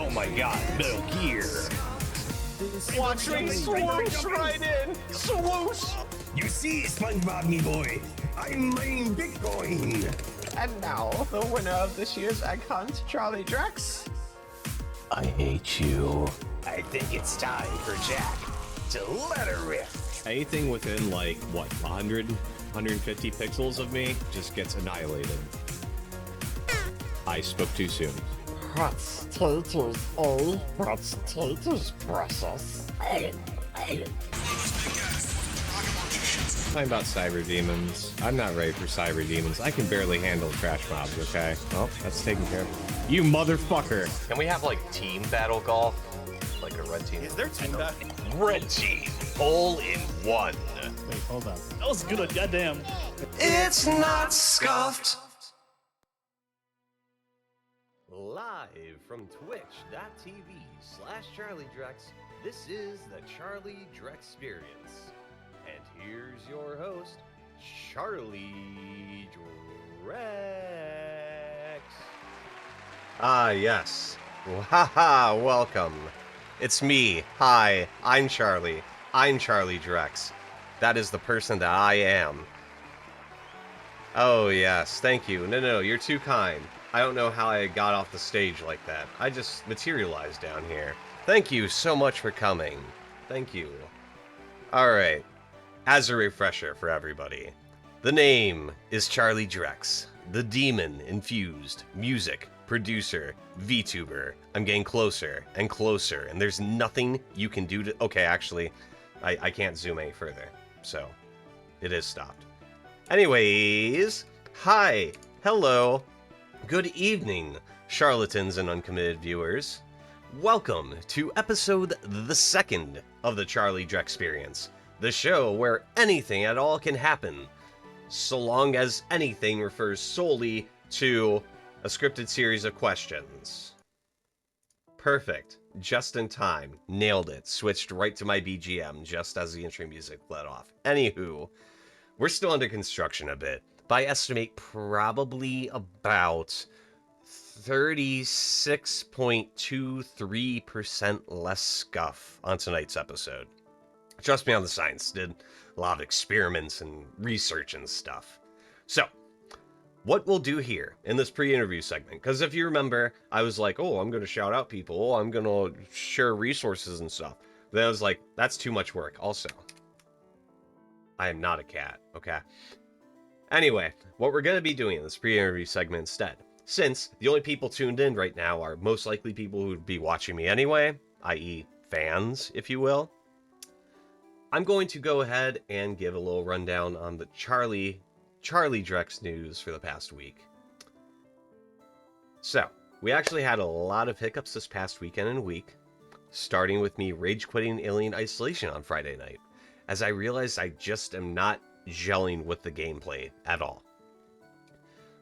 Oh my god, Metal Gear. Watch me swoosh right in! Swoosh! You see, SpongeBob, me boy, I'm mining Bitcoin. And now, the winner of this year's egg hunt, Charlie Drex. I hate you. I think it's time for Jack to let her rip. Anything within, like, what, 100, 150 pixels of me just gets annihilated. I spoke too soon. What's taters, eh? What's taters, precious? Talking about cyber demons. I'm not ready for cyber demons. I can barely handle trash mobs, okay? Well, that's taken care of. You motherfucker! Can we have, like, team battle golf? Like a red team? Is there team battle? Red team, hole in one. Wait, hold on. That was good, goddamn. It's not scuffed. Live from twitch.tv/CharlieDrex, this is the Charlie Drexperience. And here's your host, Charlie Drex. Ah, yes. Haha, welcome. It's me. Hi, I'm Charlie. I'm Charlie Drex. That is the person that I am. Oh, yes, thank you. No, you're too kind. I don't know how I got off the stage like that. I just materialized down here. Thank you so much for coming. Thank you. Alright, as a refresher for everybody, the name is Charlie Drex, the demon-infused music producer, VTuber. I'm getting closer and closer, and there's nothing you can do to... Okay, actually, I can't zoom any further, so it is stopped. Anyways, hi, hello, good evening, charlatans and uncommitted viewers. Welcome to episode the 2nd of the Charlie Drexperience, the show where anything at all can happen, so long as anything refers solely to a scripted series of questions. Perfect. Just in time. Nailed it. Switched right to my BGM just as the intro music let off. Anywho, we're still under construction a bit, but I estimate probably about 36.23% less scuff on tonight's episode. Trust me on the science. Did a lot of experiments and research and stuff. So, what we'll do here in this pre-interview segment, because if you remember, I was like, oh, I'm going to shout out people, oh, I'm going to share resources and stuff. Then I was like, that's too much work. Also, I am not a cat, okay? Anyway, what we're going to be doing in this pre-interview segment instead, since the only people tuned in right now are most likely people who would be watching me anyway, i.e. fans, if you will, I'm going to go ahead and give a little rundown on the Charlie Drex news for the past week. So, we actually had a lot of hiccups this past weekend and week, starting with me rage quitting Alien Isolation on Friday night, as I realized I just am not gelling with the gameplay at all.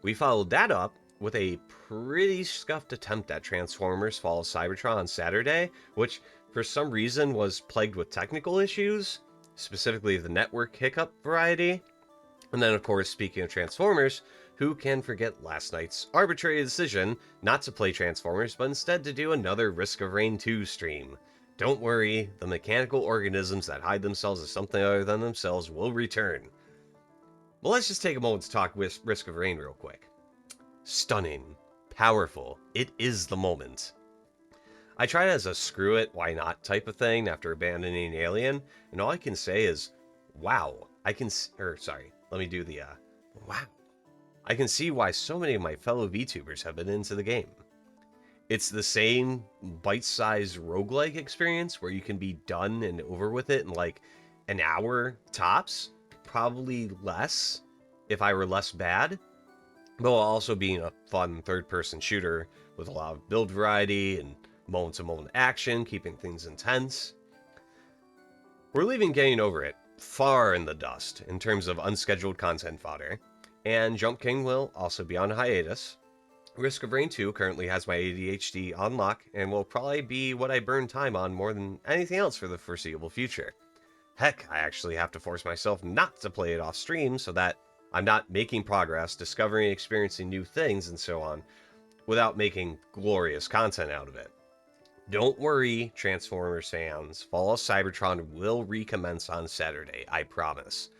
We followed that up with a pretty scuffed attempt at Transformers Fall of Cybertron on Saturday, which for some reason was plagued with technical issues, specifically the network hiccup variety. And then, of course, speaking of Transformers, who can forget last night's arbitrary decision not to play Transformers, but instead to do another Risk of Rain 2 stream? Don't worry, the mechanical organisms that hide themselves as something other than themselves will return. Well, let's just take a moment to talk with Risk of Rain real quick. Stunning. Powerful. It is the moment. I tried it as a screw it, why not type of thing after abandoning Alien, and all I can say is, wow. Let me do the, wow. I can see why so many of my fellow VTubers have been into the game. It's the same bite-sized roguelike experience where you can be done and over with it in like an hour tops, probably less if I were less bad, but while also being a fun third-person shooter with a lot of build variety and moment-to-moment action, keeping things intense. We're leaving Getting Over It far in the dust in terms of unscheduled content fodder, and Jump King will also be on hiatus. Risk of Rain 2 currently has my ADHD on lock and will probably be what I burn time on more than anything else for the foreseeable future. Heck, I actually have to force myself not to play it off stream so that I'm not making progress, discovering and experiencing new things and so on, without making glorious content out of it. Don't worry, Transformers fans. Fall of Cybertron will recommence on Saturday, I promise.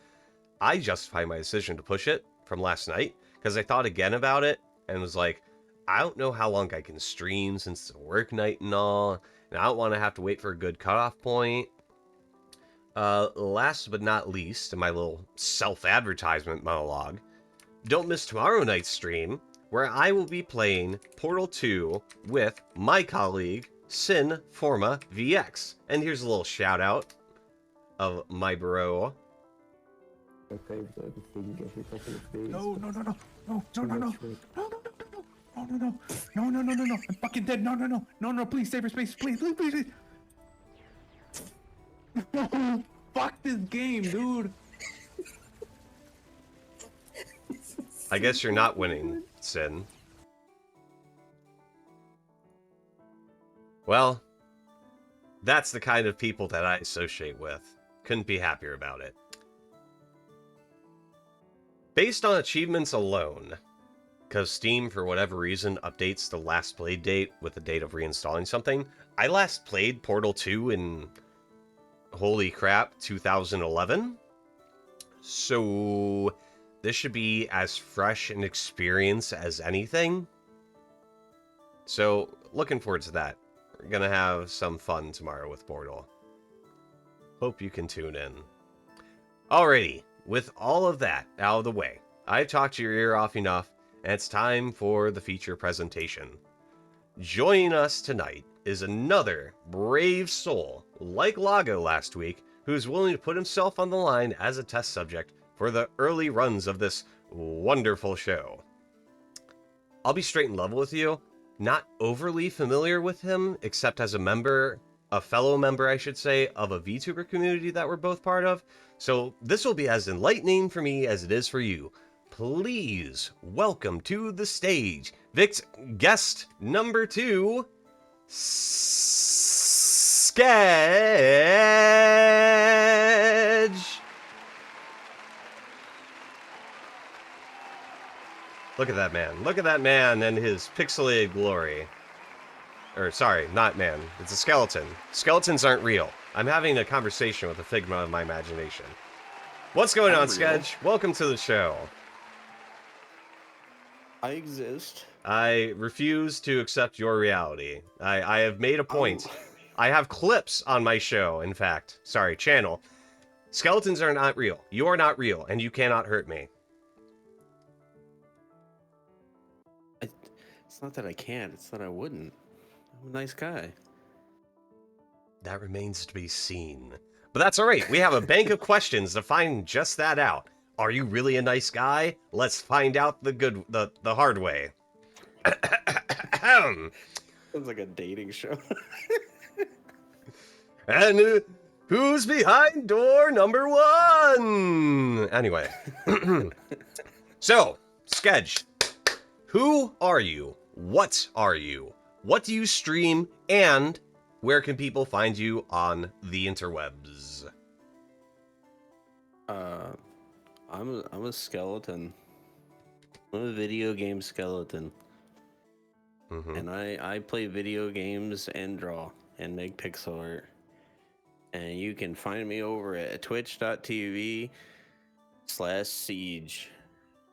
I justify my decision to push it from last night because I thought again about it and was like, I don't know how long I can stream since it's a work night and all, and I don't want to have to wait for a good cutoff point. Last but not least, in my little self-advertisement monologue, don't miss tomorrow night's stream, where I will be playing Portal 2 with my colleague, Sin Forma VX. And here's a little shout out of my bro. No, no, no, no, no, no, no, no, no, no, no, no, no, no, no, no, no, I'm fucking dead. No, no, no, no, no, please save your space, please, please, please, please. Fuck this game, dude. I guess you're not winning, Sin. Well, that's the kind of people that I associate with. Couldn't be happier about it. Based on achievements alone, because Steam, for whatever reason, updates the last played date with the date of reinstalling something, I last played Portal 2 in, holy crap, 2011? So this should be as fresh an experience as anything. So, looking forward to that. We're gonna have some fun tomorrow with Portal. Hope you can tune in. Alrighty, with all of that out of the way, I've talked your ear off enough, and it's time for the feature presentation. Joining us tonight is another brave soul, like Lago last week, who's willing to put himself on the line as a test subject for the early runs of this wonderful show. I'll be straight and level with you, not overly familiar with him, except as a fellow member, I should say, of a VTuber community that we're both part of, so this will be as enlightening for me as it is for you. Please welcome to the stage, Vic's guest number 2, Scege! Look at that man. Look at that man and his pixelated glory. Or, sorry, not man. It's a skeleton. Skeletons aren't real. I'm having a conversation with a figment of my imagination. What's going on, Scege? Welcome to the show. I exist. I refuse to accept your reality. I have made a point. I have clips on my show, in fact. Sorry, channel. Skeletons are not real. You are not real, and you cannot hurt me. It's not that I can't, it's that I wouldn't. I'm a nice guy. That remains to be seen. But that's alright. We have a bank of questions to find just that out. Are you really a nice guy? Let's find out the hard way. Sounds like a dating show. And who's behind door number 1? Anyway. So, Scege, who are you? What are you? What do you stream? And where can people find you on the interwebs? I'm a skeleton. I'm a video game skeleton. Mm-hmm. And I play video games and draw and make pixel art. And you can find me over at twitch.tv/Scege.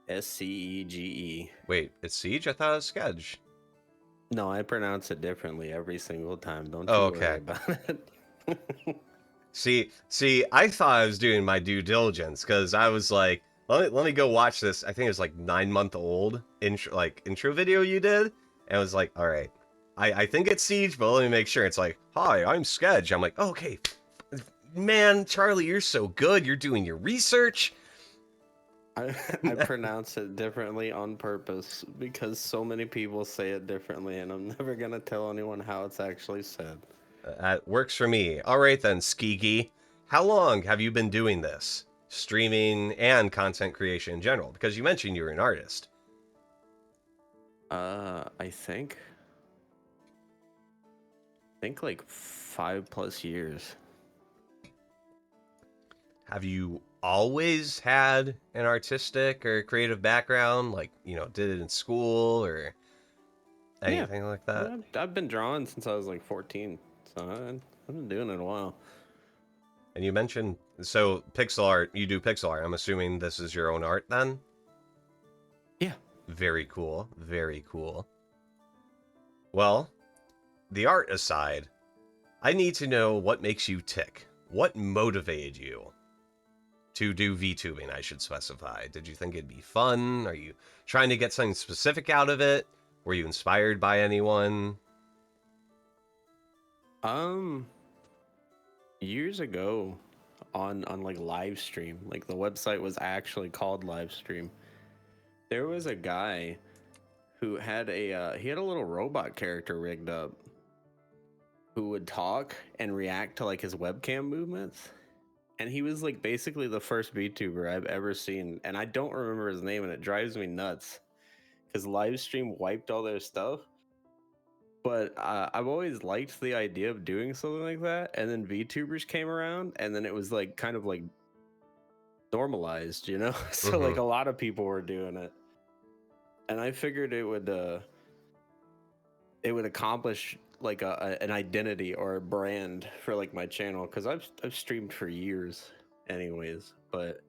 Scege. Wait, it's Siege? I thought it was Scege. No, I pronounce it differently every single time. Don't you worry about it. See, I thought I was doing my due diligence because I was like, let me go watch this. I think it was like 9-month-old intro video you did, and I was like, all right, I think it's Siege, but let me make sure. It's like, hi, I'm Scege. I'm like, okay, man, Charlie, you're so good. You're doing your research. I pronounce it differently on purpose because so many people say it differently, and I'm never gonna tell anyone how it's actually said. That works for me. All right then, Scege. How long have you been doing this? Streaming and content creation in general? Because you mentioned you were an artist. I think like 5+ years. Have you always had an artistic or creative background? Like, did it in school or... Anything like that? I've been drawing since I was like 14, so I've been doing it a while. And you mentioned, so pixel art, you do pixel art. I'm assuming this is your own art then? Yeah. Very cool. Very cool. Well, the art aside, I need to know what makes you tick. What motivated you to do VTubing, I should specify? Did you think it'd be fun? Are you trying to get something specific out of it? Were you inspired by anyone? Years ago on like live stream, like the website was actually called Livestream. There was a guy who had a little robot character rigged up who would talk and react to like his webcam movements. And he was like basically the first VTuber I've ever seen. And I don't remember his name, and it drives me nuts because Livestream wiped all their stuff. But I've always liked the idea of doing something like that. And then VTubers came around, and then it was like kind of like normalized, you know? So like a lot of people were doing it. And I figured it would accomplish like an identity or a brand for like my channel, because I've streamed for years anyways, but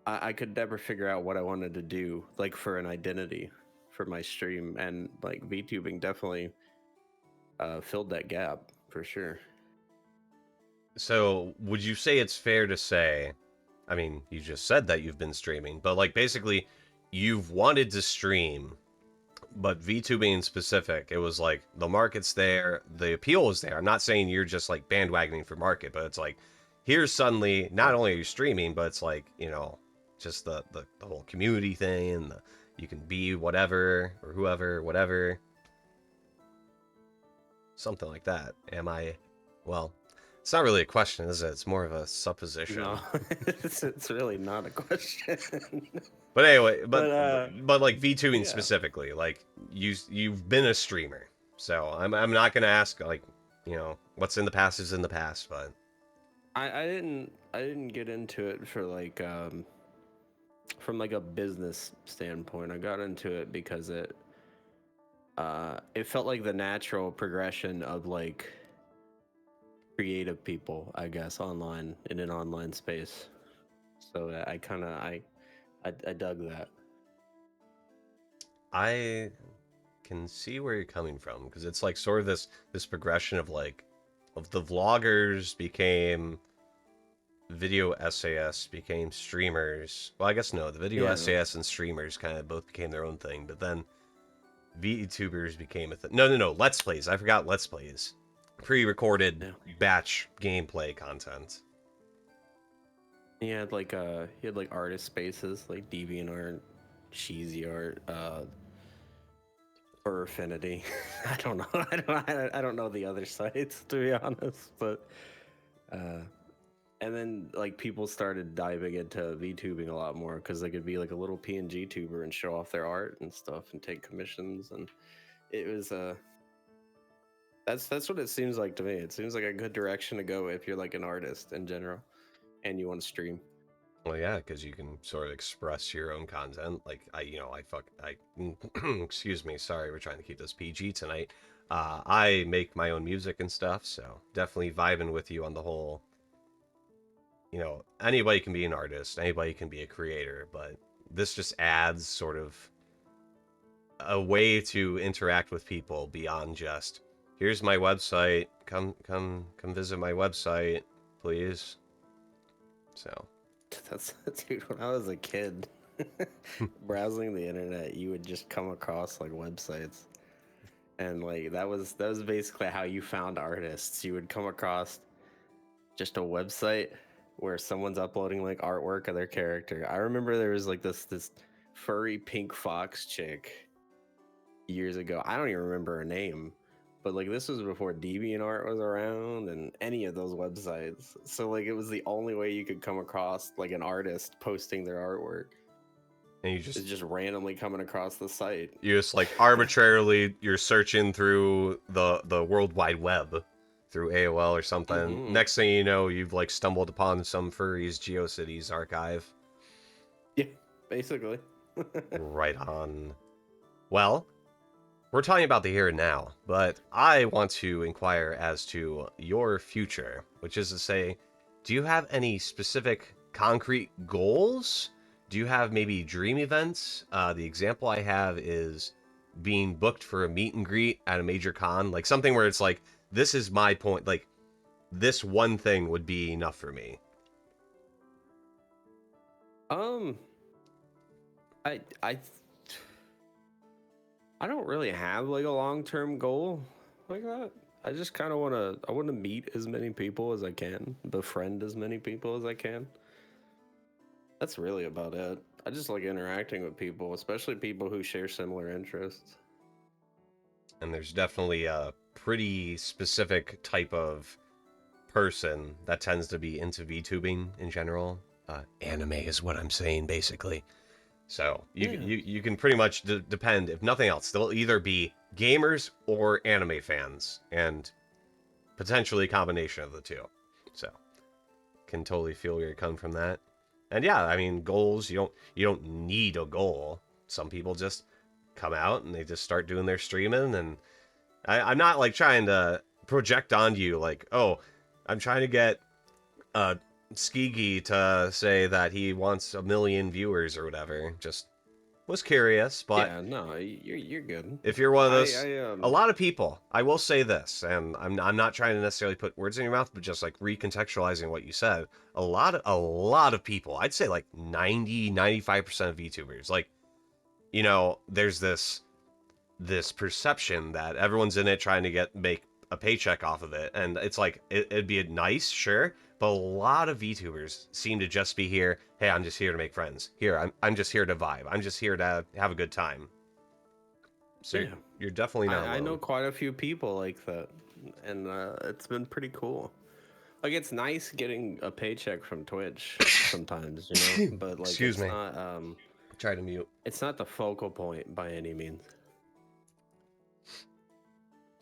I could never figure out what I wanted to do like for an identity for my stream, and like VTubing definitely filled that gap for sure. So, would you say it's fair to say, I mean, you just said that you've been streaming, but like basically you've wanted to stream, but VTubing in specific, it was like the market's there, the appeal is there. I'm not saying you're just like bandwagoning for market, but it's like here's suddenly not only are you streaming, but it's like, you know, just the whole community thing, and you can be whatever or whoever, whatever. Something like that. Am I? Well, it's not really a question, is it? It's more of a supposition. No, it's really not a question. But anyway, but like VTubing Yeah. specifically, like you've been a streamer, so I'm not gonna ask like, you know, what's in the past is in the past, but I didn't get into it for like from like a business standpoint. I got into it because it felt like the natural progression of like creative people, I guess, online in an online space. So I kind of I dug that. I can see where you're coming from, because it's like sort of this progression of like of the vloggers became video essayists, became streamers. Well, I guess no, the video Yeah. essayists and streamers kind of both became their own thing, but then VTubers became a thing. No, Let's Plays. I forgot Let's Plays. Pre-recorded batch gameplay content. He had like artist spaces like DeviantArt, Cheesy Art, or Affinity. I don't know. I don't know the other sites, to be honest. But and then like people started diving into VTubing a lot more, because they could be like a little PNG tuber and show off their art and stuff and take commissions, and it was that's what it seems like to me. It seems like a good direction to go if you're like an artist in general and you want to stream. Well, yeah, because you can sort of express your own content. Like excuse me, sorry, we're trying to keep this PG tonight. I make my own music and stuff, so definitely vibing with you on the whole. You know, anybody can be an artist, anybody can be a creator, but this just adds sort of a way to interact with people beyond just, here's my website, come visit my website, please. So That's dude. When I was a kid, browsing the internet, you would just come across like websites, and like that was basically how you found artists. You would come across just a website where someone's uploading like artwork of their character. I remember there was like this furry pink fox chick years ago. I don't even remember her name, but like this was before DeviantArt was around and any of those websites. So like it was the only way you could come across like an artist posting their artwork. and you It's just just randomly coming across the site. you just like arbitrarily you're searching through the World Wide Web through AOL or something. Mhm. Next thing you know, you've like stumbled upon some furry's GeoCities archive. Yeah, basically. Right on. Well, we're talking about the here and now, but I want to inquire as to your future, which is to say, do you have any specific concrete goals? Do you have maybe dream events? The example I have is being booked for a meet and greet at a major con, like something where it's like, this is my point, like this one thing would be enough for me. I I I don't really have like a long-term goal like that. I just kind of want to meet as many people as I can, befriend as many people as I can. That's really about it. I just like interacting with people, especially people who share similar interests. And there's definitely a pretty specific type of person that tends to be into VTubing in general. Anime is what I'm saying, basically. So you can pretty much depend, if nothing else, they'll either be gamers or anime fans, and potentially a combination of the two. So can totally feel where you're coming from that. And yeah, I mean, goals, you don't need a goal. Some people just come out and they just start doing their streaming, and I'm not like trying to project onto you like, oh, I'm trying to get Scege to say that he wants 1 million viewers or whatever. Just was curious, but Yeah, no, you're good. if you're one of those, I a lot of people, I will say this, and I'm not trying to necessarily put words in your mouth, but just like recontextualizing what you said. A lot of people, I'd say like 95% of VTubers, like, you know, there's this perception that everyone's in it trying to make a paycheck off of it, and it's like it'd be nice, sure, but a lot of VTubers seem to just be here. Hey, I'm just here to make friends. Here, I'm just here to vibe. I'm just here to have a good time. So Yeah. you're definitely not I alone. know quite a few people like that, and it's been pretty cool. Like, it's nice getting a paycheck from Twitch sometimes, you know, but like Excuse it's me. not Try to mute. it's not the focal point by any means.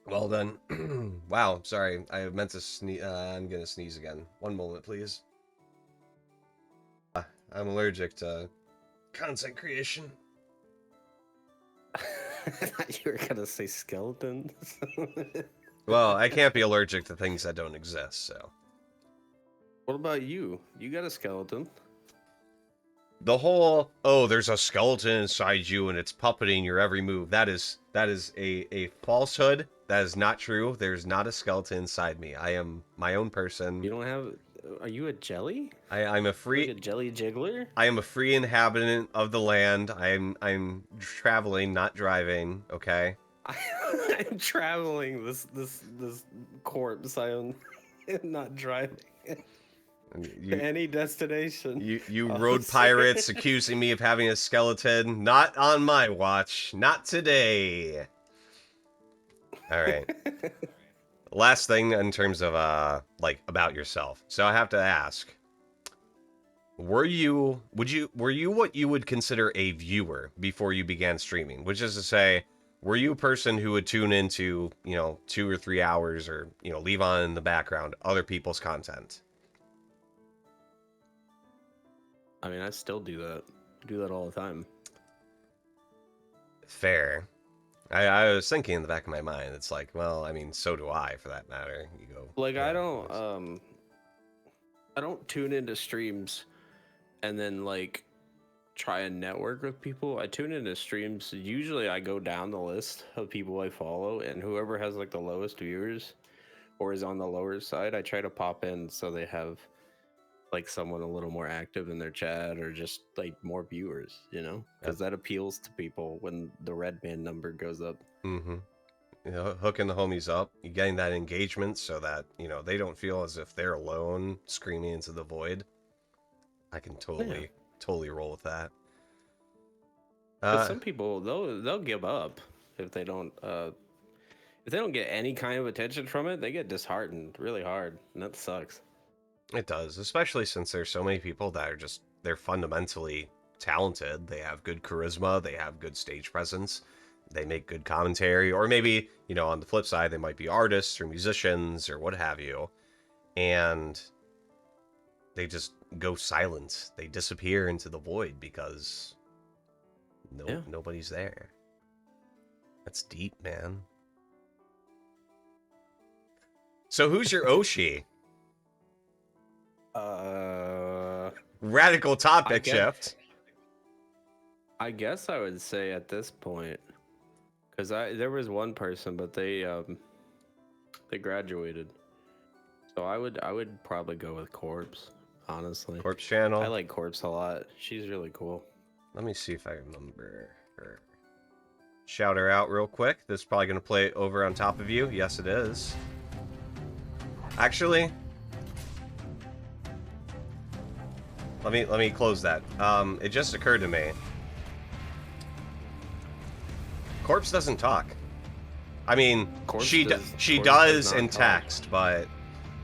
Well then, wow. Sorry, I meant to sneeze. I'm gonna sneeze again. One moment, please. I'm allergic to content creation. I thought you were gonna say skeletons. Well, I can't be allergic to things that don't exist. So What about you? You got a skeleton. the whole there's a skeleton inside you and it's puppeting your every move. That is a falsehood. That is not true. There's not a skeleton inside me. I am my own person. You don't have. Are you a jelly? I'm a free. Like a jelly jiggler? I am a free inhabitant of the land. I'm traveling, not driving. Okay. I'm traveling this corpse. I am not driving to any destination. You road pirates accusing me of having a skeleton. Not on my watch. Not today. All right. Last thing in terms of like about yourself. So I have to ask, were you what you would consider a viewer before you began streaming? Which is to say, were you a person who would tune into, 2 or 3 hours or, leave on in the background other people's content? I mean, I still do that. I do that all the time. Fair. I was thinking in the back of my mind, it's like, well, I mean, so do I, for that matter. You go. Like, yeah, I don't tune into streams and then like try and network with people. I tune into streams. Usually I go down the list of people I follow, and whoever has like the lowest viewers or is on the lower side, I try to pop in so they have like someone a little more active in their chat or just like more viewers, because that appeals to people when the red band number goes up. Mm-hmm. Hooking the homies up, you getting that engagement so that, they don't feel as if they're alone screaming into the void. I can totally roll with that. But some people they'll give up if they don't get any kind of attention from it. They get disheartened really hard, and that sucks. It does, especially since there's so many people that are they're fundamentally talented. They have good charisma, they have good stage presence, they make good commentary, or maybe, on the flip side, they might be artists or musicians or what have you, and they just go silent. They disappear into the void because nobody's there. That's deep, man. So who's your Oshi? Radical topic shift. I guess I would say at this point, because there was one person, but they graduated, so I would probably go with Corpse. Honestly, Corpse channel. I like Corpse a lot. She's really cool. Let me see if I remember her. Shout her out real quick. This is probably going to play over on top of you. Yes, it is. Actually, let me close that. It just occurred to me. Corpse doesn't talk. I mean, Corpse she does does not in talk. text, but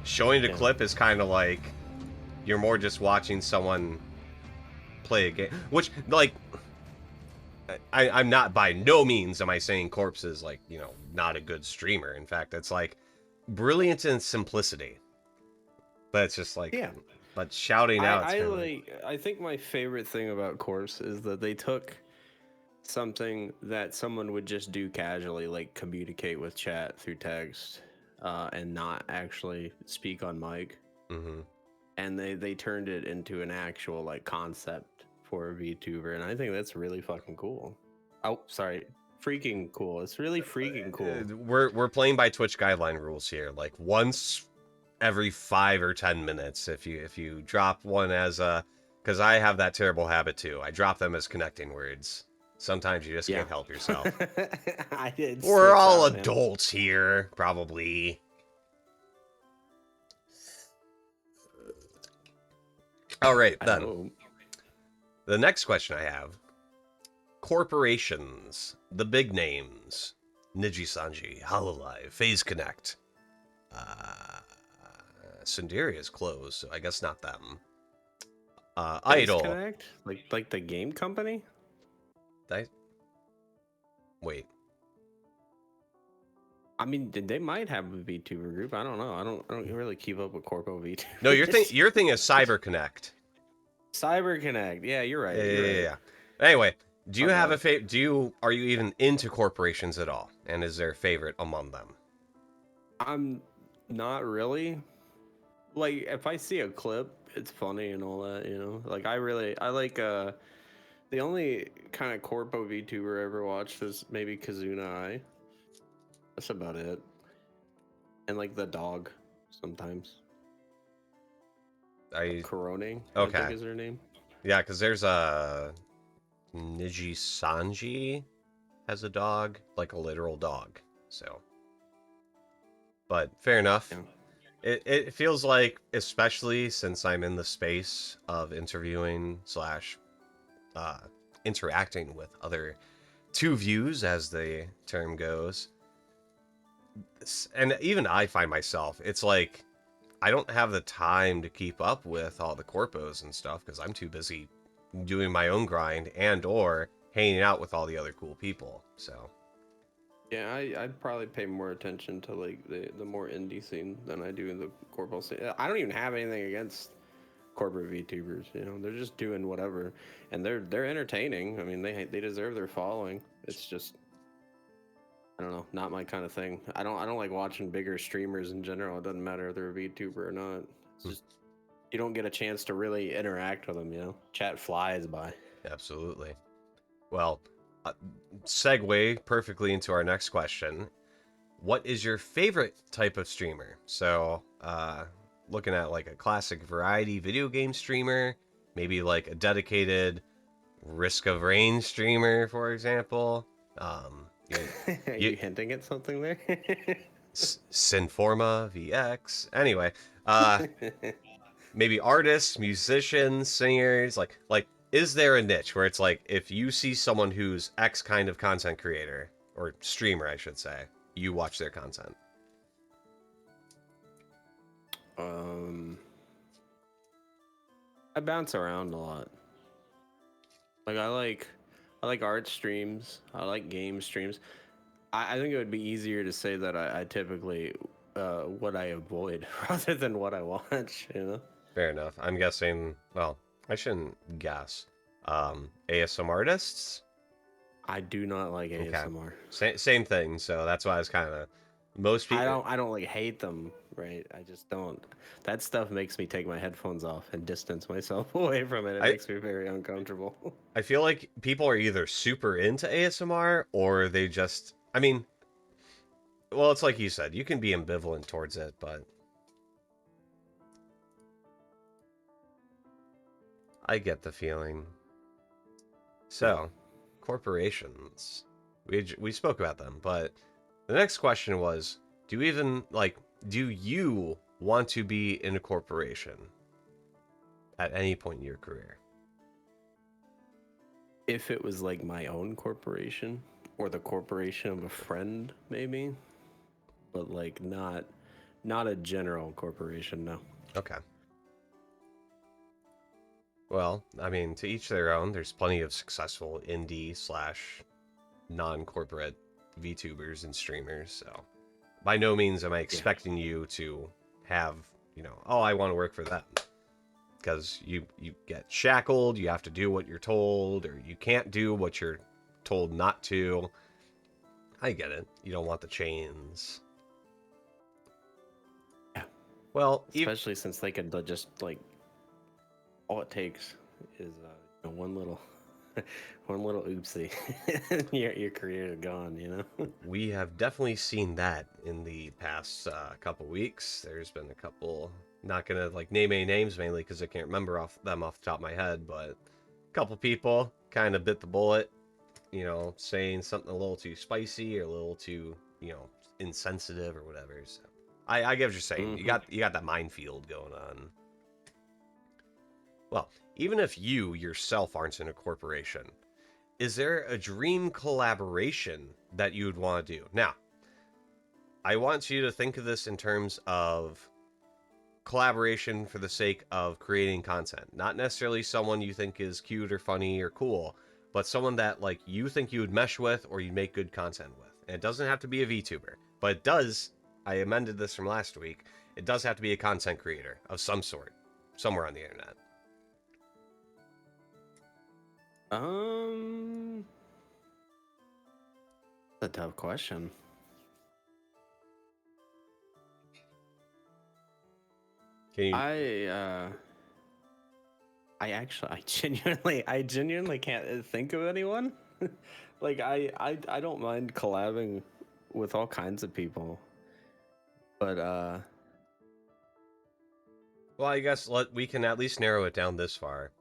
showing a Yeah. clip is kind of like you're more just watching someone play a game. Which, like, I'm not, by no means am I saying Corpse is, like, you know, not a good streamer. In fact, it's like brilliant in simplicity. But it's just like, Yeah. but shouting out. I think my favorite thing about Corpse is that they took something that someone would just do casually, like communicate with chat through text, and not actually speak on mic, Mm-hmm. and they turned it into an actual like concept for a VTuber, and I think that's really fucking cool. Oh, sorry, freaking cool! It's really freaking cool. We're playing by Twitch guideline rules here. Like once every 5 or 10 minutes, if you drop one as a, because I have that terrible habit too. I drop them as connecting words. Sometimes you just can't help yourself. I did. We're slip all out, man. adults here, probably. All right, I then. hope. The next question I have. Corporations. The big names. Niji-Sanji, Hololive, FaZe Connect. Sundari is closed, so I guess not them. Idol. Connect? Like the game company? Wait. I mean, they might have a VTuber group. I don't know. I don't really keep up with Corpo VTuber. No, your thing is Cyber Connect. Cyber Connect. Yeah, you're right. Yeah. Anyway, do you My have bad. a favorite? Are you even into corporations at all? And is there a favorite among them? I'm not really. Like, if I see a clip, it's funny and all that, you know. Like, I like the only kind of Corpo VTuber I ever watched was maybe Kazuna Eye. That's about it. And like the dog sometimes. Corone, I Okay. think is her name. Yeah, because there's a Niji-Sanji has a dog, like a literal dog. So, but fair enough. Yeah. It feels like, especially since I'm in the space of interviewing / interacting with other two views, as the term goes, and even I find myself, it's like I don't have the time to keep up with all the corpos and stuff because I'm too busy doing my own grind and or hanging out with all the other cool people. So Yeah, I'd probably pay more attention to like the more indie scene than I do in the corporate scene. I don't even have anything against corporate VTubers. You know, they're just doing whatever, and they're entertaining. I mean, they deserve their following. It's just, I don't know, not my kind of thing. I don't like watching bigger streamers in general. It doesn't matter if they're a VTuber or not. It's just you don't get a chance to really interact with them. You know, chat flies by. absolutely. Well, segue perfectly into our next question. What is your favorite type of streamer? So, looking at like a classic variety video game streamer, maybe like a dedicated Risk of Rain streamer, for example. Are you hinting at something there? Sinforma VX. Anyway, maybe artists, musicians, singers. Like, is there a niche where it's like if you see someone who's X kind of content creator or streamer, I should say, you watch their content? I bounce around a lot. Like I like art streams. I like game streams. I think it would be easier to say that I typically what I avoid rather than what I watch. You know. Fair enough. I'm guessing. Well, I shouldn't guess. ASM artists. I do not like ASMR. Same thing. So that's why I was kind of most people. I don't like hate them, right? I just don't. That stuff makes me take my headphones off and distance myself away from it. It I makes me very uncomfortable. I feel like people are either super into ASMR or they just. I mean, well, it's like you said, you can be ambivalent towards it, but I get the feeling. So, corporations. We spoke about them, but the next question was, do you want to be in a corporation at any point in your career? If it was like my own corporation or the corporation of a friend, maybe, but like not a general corporation, no. Okay. Well, I mean, to each their own. There's plenty of successful indie / non-corporate VTubers and streamers, so by no means am I expecting you to have, oh, I want to work for them. Because you get shackled, you have to do what you're told, or you can't do what you're told not to. I get it. You don't want the chains. Yeah. Well, especially since they could just like all it takes is one little oopsie, your career is gone. We have definitely seen that in the past couple weeks. There's been a couple, not gonna like name any names mainly because I can't remember off the top of my head, but a couple people kind of bit the bullet, saying something a little too spicy or a little too, insensitive or whatever. So I get what you're saying. Mm-hmm. You got that minefield going on. Well, even if you yourself aren't in a corporation, is there a dream collaboration that you would want to do? Now, I want you to think of this in terms of collaboration for the sake of creating content. Not necessarily someone you think is cute or funny or cool, but someone that like you think you would mesh with or you'd make good content with. And it doesn't have to be a VTuber, but it does, I amended this from last week, it does have to be a content creator of some sort, somewhere on the internet. A tough question. Can you... I genuinely can't think of anyone. Like I don't mind collabing with all kinds of people, but well, I guess we can at least narrow it down this far.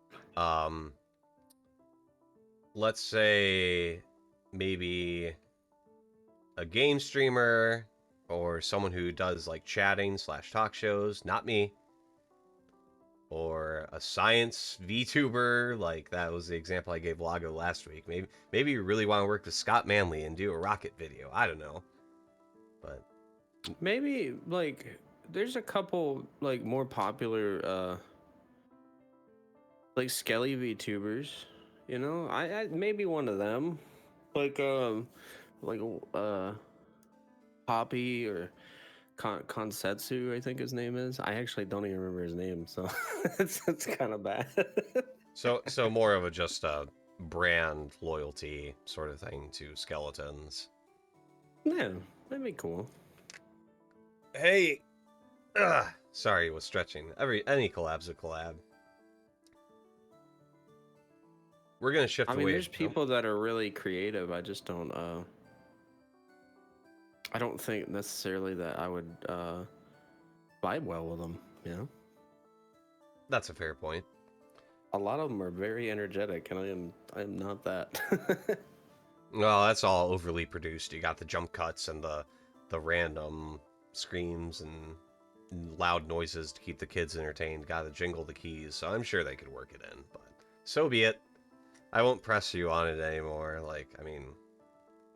Let's say maybe a game streamer or someone who does like chatting / talk shows, not me. Or a science VTuber, like that was the example I gave Lago last week. Maybe you really want to work with Scott Manley and do a rocket video. I don't know. But maybe like there's a couple like more popular like Skelly VTubers, I maybe one of them, like Poppy or Konsetsu, I think his name is. I actually don't even remember his name, so it's kind of bad. so more of just a brand loyalty sort of thing to skeletons. Yeah, that'd be cool. Hey, sorry, was stretching. Any collab's a collab. We're gonna shift away. There's people that are really creative. I just don't. I don't think necessarily that I would vibe well with them. That's a fair point. A lot of them are very energetic, and I am not that. Well, that's all overly produced. You got the jump cuts and the random screams and loud noises to keep the kids entertained. Got to jingle the keys, so I'm sure they could work it in. But so be it. I won't press you on it anymore.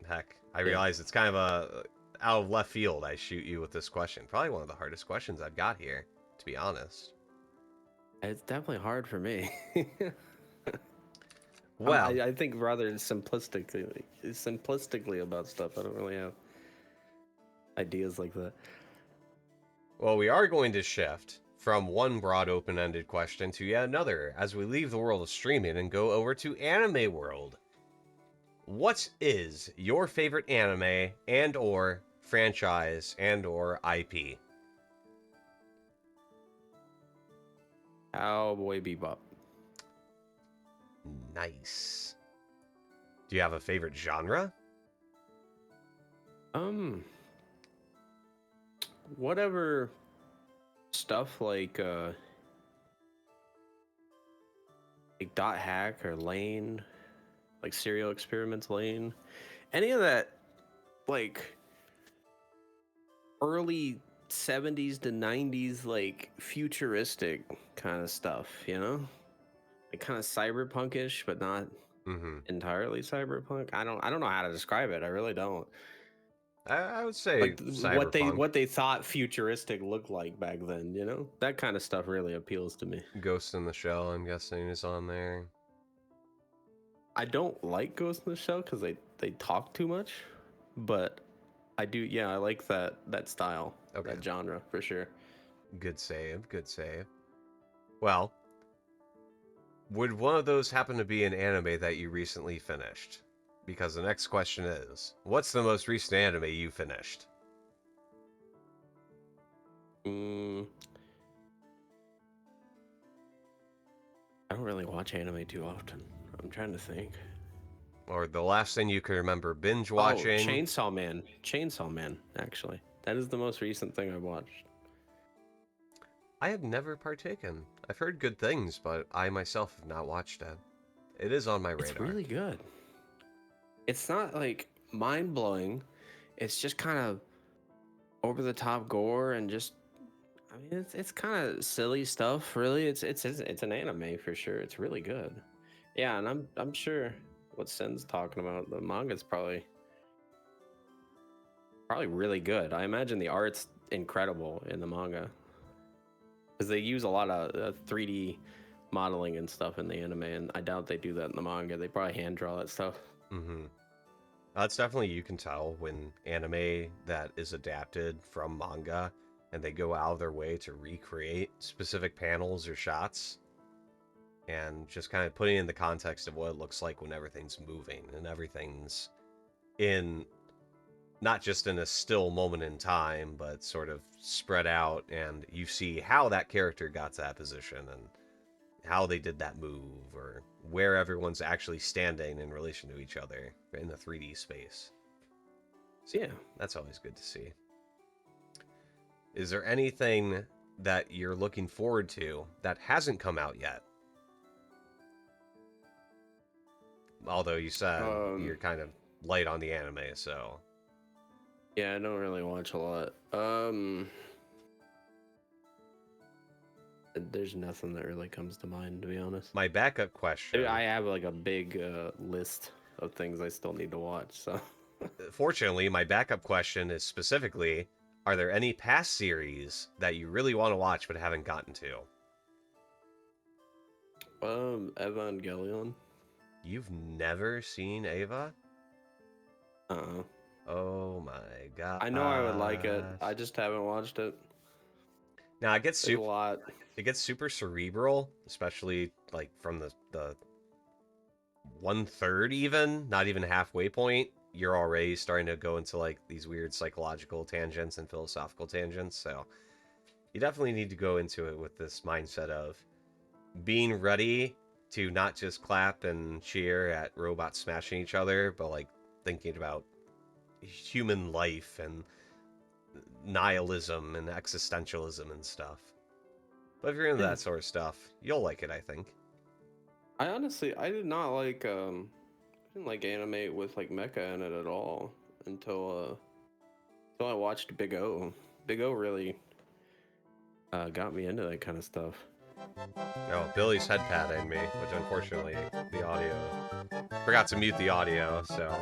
Heck, I realize it's kind of a out of left field. I shoot you with this question. Probably one of the hardest questions I've got here, to be honest. It's definitely hard for me. Well, I think rather simplistically about stuff. I don't really have ideas like that. Well, we are going to shift from one broad open-ended question to yet another as we leave the world of streaming and go over to anime world. What is your favorite anime and or franchise and or IP? Cowboy Bebop. Nice. Do you have a favorite genre? Whatever stuff like Dot Hack or Lane, like Serial Experiments Lane, any of that, like early 70s to 90s, like futuristic kind of stuff, you know, like kind of cyberpunkish, but not Mm-hmm. entirely cyberpunk. I don't know how to describe it. I really don't. I would say Like cyberpunk. what they thought futuristic looked like back then, you know, that kind of stuff really appeals to me. Ghost in the Shell, I'm guessing, is on there. I don't like Ghost in the Shell because they talk too much, but I do. Yeah, I like that style, Okay. that genre for sure. Good save, good save. Well, would one of those happen to be an anime that you recently finished? Because the next question is, what's the most recent anime you finished? I don't really watch anime too often. I'm trying to think. Or the last thing you can remember binge Oh, watching? Chainsaw Man. Chainsaw Man, actually. That is the most recent thing I've watched. I have never partaken. I've heard good things, but I myself have not watched it. It is on my radar. It's really good. It's not like mind blowing. It's just kind of over the top gore and just. I mean, it's kind of silly stuff. Really, it's an anime for sure. It's really good. Yeah, and I'm sure what Sen's talking about. The manga's probably really good. I imagine the art's incredible in the manga because they use a lot of 3D modeling and stuff in the anime, and I doubt they do that in the manga. They probably hand draw that stuff. Mm-hmm. That's definitely, you can tell when anime that is adapted from manga and they go out of their way to recreate specific panels or shots and just kind of putting in the context of what it looks like when everything's moving and everything's in not just in a still moment in time, but sort of spread out, and you see how that character got to that position and how they did that move or where everyone's actually standing in relation to each other in the 3D space. So, Yeah. that's always good to see. Is there anything that you're looking forward to that hasn't come out yet? Although you said you're kind of light on the anime, so... Yeah, I don't really watch a lot. There's nothing that really comes to mind, to be honest. My backup question... I have like a big list of things I still need to watch, so... Fortunately, my backup question is specifically, are there any past series that you really want to watch but haven't gotten to? Evangelion. You've never seen Ava? Uh-uh. Oh my god. I know I would like it. I just haven't watched it. Now it gets There's a lot. It gets super cerebral, especially like from the 1/3 even, not even halfway point. You're already starting to go into like these weird psychological tangents and philosophical tangents. So you definitely need to go into it with this mindset of being ready to not just clap and cheer at robots smashing each other, but like thinking about human life and nihilism and existentialism and stuff. But if you're into that sort of stuff, you'll like it, I think. I did not like I didn't like anime with like mecha in it at all until I watched Big O. Big O really got me into that kind of stuff. Oh, Billy's head patting me, which unfortunately the audio forgot to mute the audio, so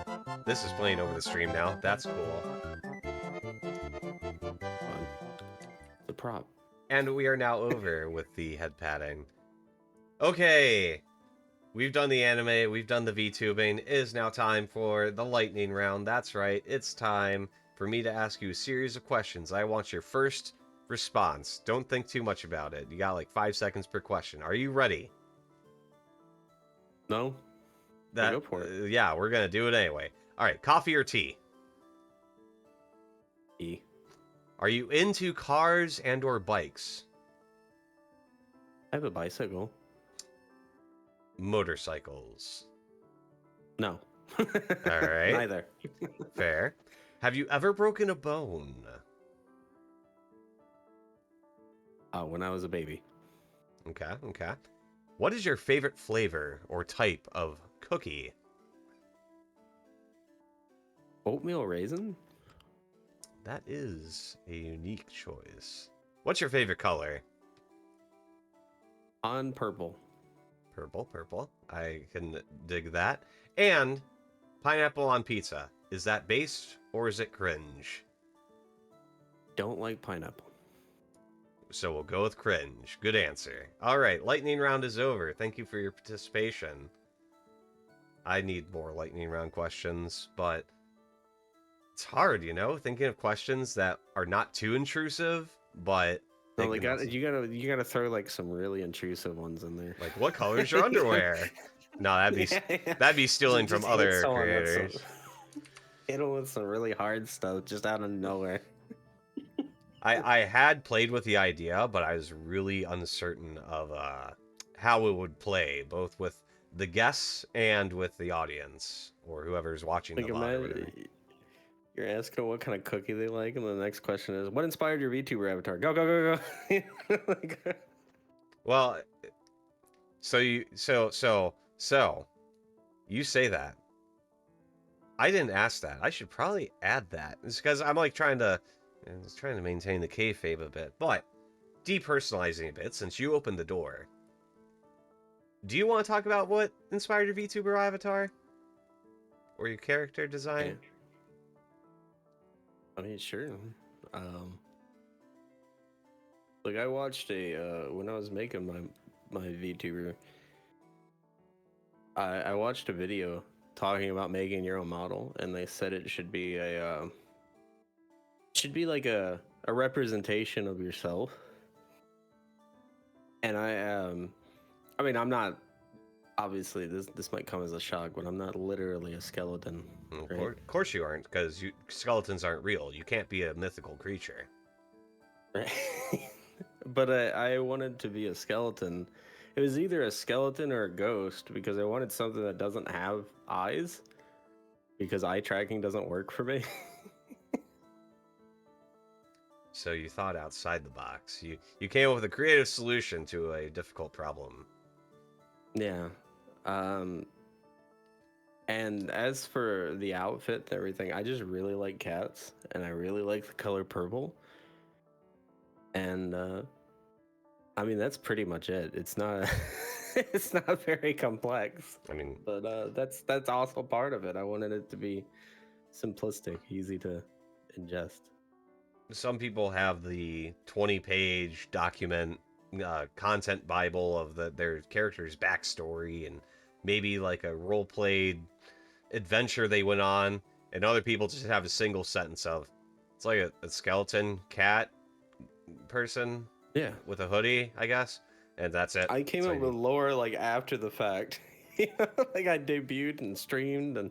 this is playing over the stream now. That's cool. Fun. The prop. And we are now over with the head patting. Okay, we've done the anime, we've done the VTubing. It is now time for the lightning round. That's right, it's time for me to ask you a series of questions. I want your first response. Don't think too much about it. You got like 5 seconds per question. Are you ready? No? That, go for it. Yeah, we're gonna do it anyway. All right, coffee or tea? E. Are you into cars and or bikes? I have a bicycle. Motorcycles. No. All right. Neither. Fair. Have you ever broken a bone? When I was a baby. Okay, okay. What is your favorite flavor or type of cookie? Oatmeal raisin? That is a unique choice. What's your favorite color? On purple. Purple, purple. I can dig that. And pineapple on pizza. Is that based or is it cringe? Don't like pineapple. So we'll go with cringe. Good answer. All right, lightning round is over. Thank you for your participation. I need more lightning round questions, but it's hard, you know, thinking of questions that are not too intrusive, but No, you gotta throw like some really intrusive ones in there. like what color is your underwear? No, that'd be stealing from Just hit other someone with creators. hit them with some really hard stuff just out of nowhere. I had played with the idea, but I was really uncertain of how it would play, both with the guests and with the audience or whoever's watching Like the live. Or whatever. You're asking what kind of cookie they like, and the next question is, what inspired your VTuber avatar? Go, go, go, go. Like, Well, so you say that. I didn't ask that. I should probably add that. It's because I'm like trying to maintain the kayfabe a bit, but depersonalizing a bit since you opened the door. Do you want to talk about what inspired your VTuber avatar or your character design? yeah. I mean, sure. Like I watched when I was making my VTuber, I watched a video talking about making your own model, and they said it should be like a representation of yourself. And I mean, I'm not, obviously this might come as a shock, but I'm not literally a skeleton. Right? Of course you aren't, because skeletons aren't real. You can't be a mythical creature. Right. But I wanted to be a skeleton. It was either a skeleton or a ghost, because I wanted something that doesn't have eyes, because eye tracking doesn't work for me. So you thought outside the box. You came up with a creative solution to a difficult problem. Yeah. And as for the outfit and everything, I just really like cats, and I really like the color purple. And I mean, that's pretty much it. It's not it's not very complex. I mean, But that's also part of it. I wanted it to be simplistic, easy to ingest. some people have the 20-page document content bible of their character's backstory and maybe like a role-played adventure they went on, and other people just have a single sentence of, it's like a skeleton cat person Yeah. with a hoodie, I guess, and that's it. I came It's up like- with lore like after the fact. Like I debuted and streamed, and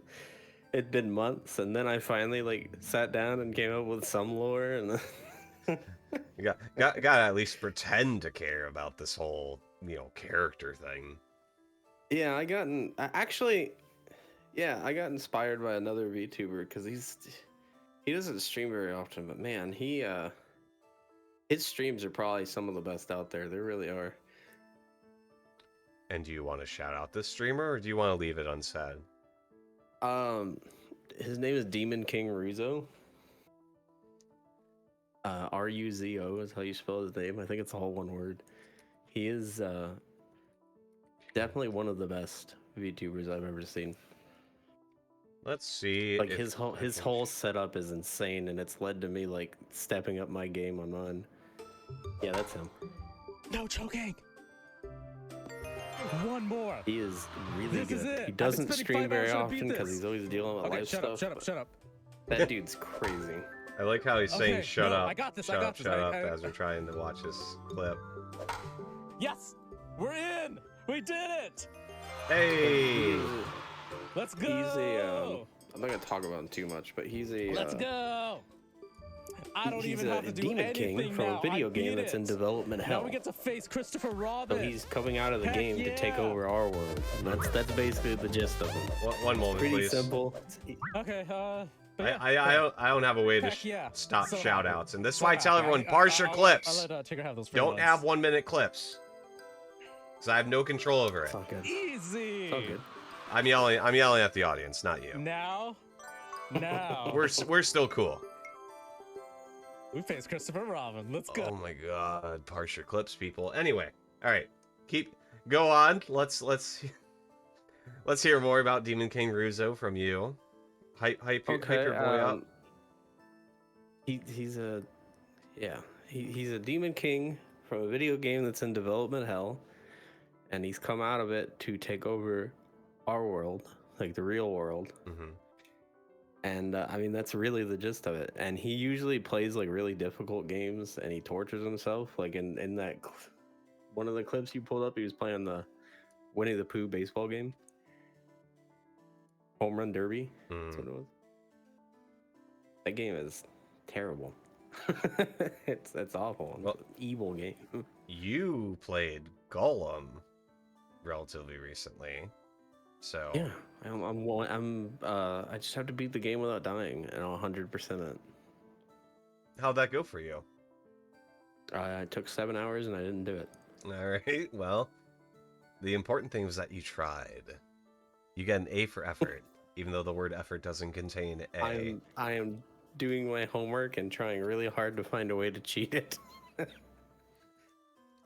it'd been months, and then I finally like sat down and came up with some lore, and You gotta at least pretend to care about this whole, character thing. yeah, I got inspired by another VTuber because he doesn't stream very often, but man, his streams are probably some of the best out there. They really are. And do you want to shout out this streamer, or do you want to leave it unsaid? His name is Demon King Ruzo. Ruzo is how you spell his name. I think it's all one word. He is definitely one of the best VTubers I've ever seen. Let's see. Like if his I can- whole setup is insane, and it's led to me like stepping up my game on mine. Yeah, that's him. No choking. One more. He is really This good. is it. I've He been doesn't spending stream 5 very hours trying to beat often because this. he's always dealing with Okay, life shut stuff. up, shut up, but shut up. That dude's crazy. I like how he's saying Okay, shut no, up. I got this, Shut I got up, this. shut I- up I- as we're trying to watch this clip. Yes, we're in. We did it. Hey! Let's go. He's a. I'm not gonna talk about him too much, but he's a. Let's go. I don't he's even a have to do demon anything king from now. a video I game beat that's in it. development hell. Now we get to face Christopher Robin. So he's coming out of the Heck game to take yeah. over our world. And that's basically the gist of it. One moment, Pretty please. simple. Okay. But yeah, I don't have a way to Heck yeah. stop So shout happy. outs, and this is So why I tell happy. everyone parse your clips. I'll let Tigger have those free Don't ones. have 1 minute clips, because I have no control over it. It's all good. Easy. It's all good. I'm yelling at the audience, not you. Now. We're still cool. We face Christopher Robin. Let's go. Oh my god, parse your clips, people. Anyway, all right, go on. Let's hear more about Demon King Ruzo from you. Hype your boy up. He's a demon king from a video game that's in development hell, and he's come out of it to take over our world, like the real world. Mm-hmm. And I mean, that's really the gist of it. And he usually plays like really difficult games, and he tortures himself. Like in that one of the clips you pulled up, he was playing the Winnie the Pooh baseball game, Home Run Derby. That's what it was. That game is terrible. it's awful. Well, evil game. You played Golem relatively recently, so Yeah, I just have to beat the game without dying, and I'll 100% it. how'd that go for you? It took 7 hours, and I didn't do it. All right. Well, the important thing was that you tried. You get an A for effort, even though the word effort doesn't contain A. I am doing my homework and trying really hard to find a way to cheat it.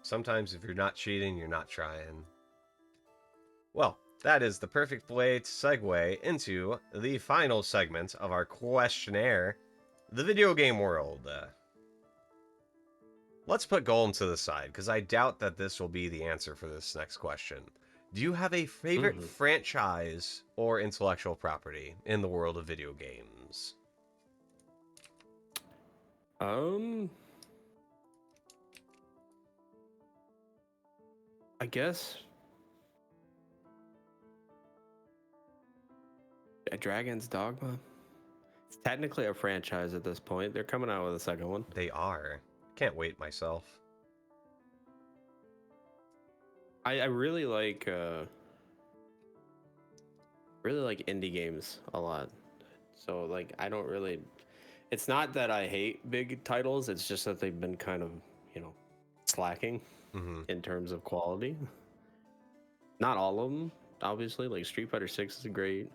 Sometimes if you're not cheating, you're not trying. Well, that is the perfect way to segue into the final segment of our questionnaire, the video game world. Let's put Golem to the side, because I doubt that this will be the answer for this next question. Do you have a favorite franchise or intellectual property in the world of video games? I guess Dragon's Dogma. It's technically a franchise at this point. They're coming out with a second one. They are. Can't wait myself. I really like indie games a lot. So like I don't really, it's not that I hate big titles, it's just that they've been kind of, slacking in terms of quality. Not all of them, obviously. Like Street Fighter 6 is great.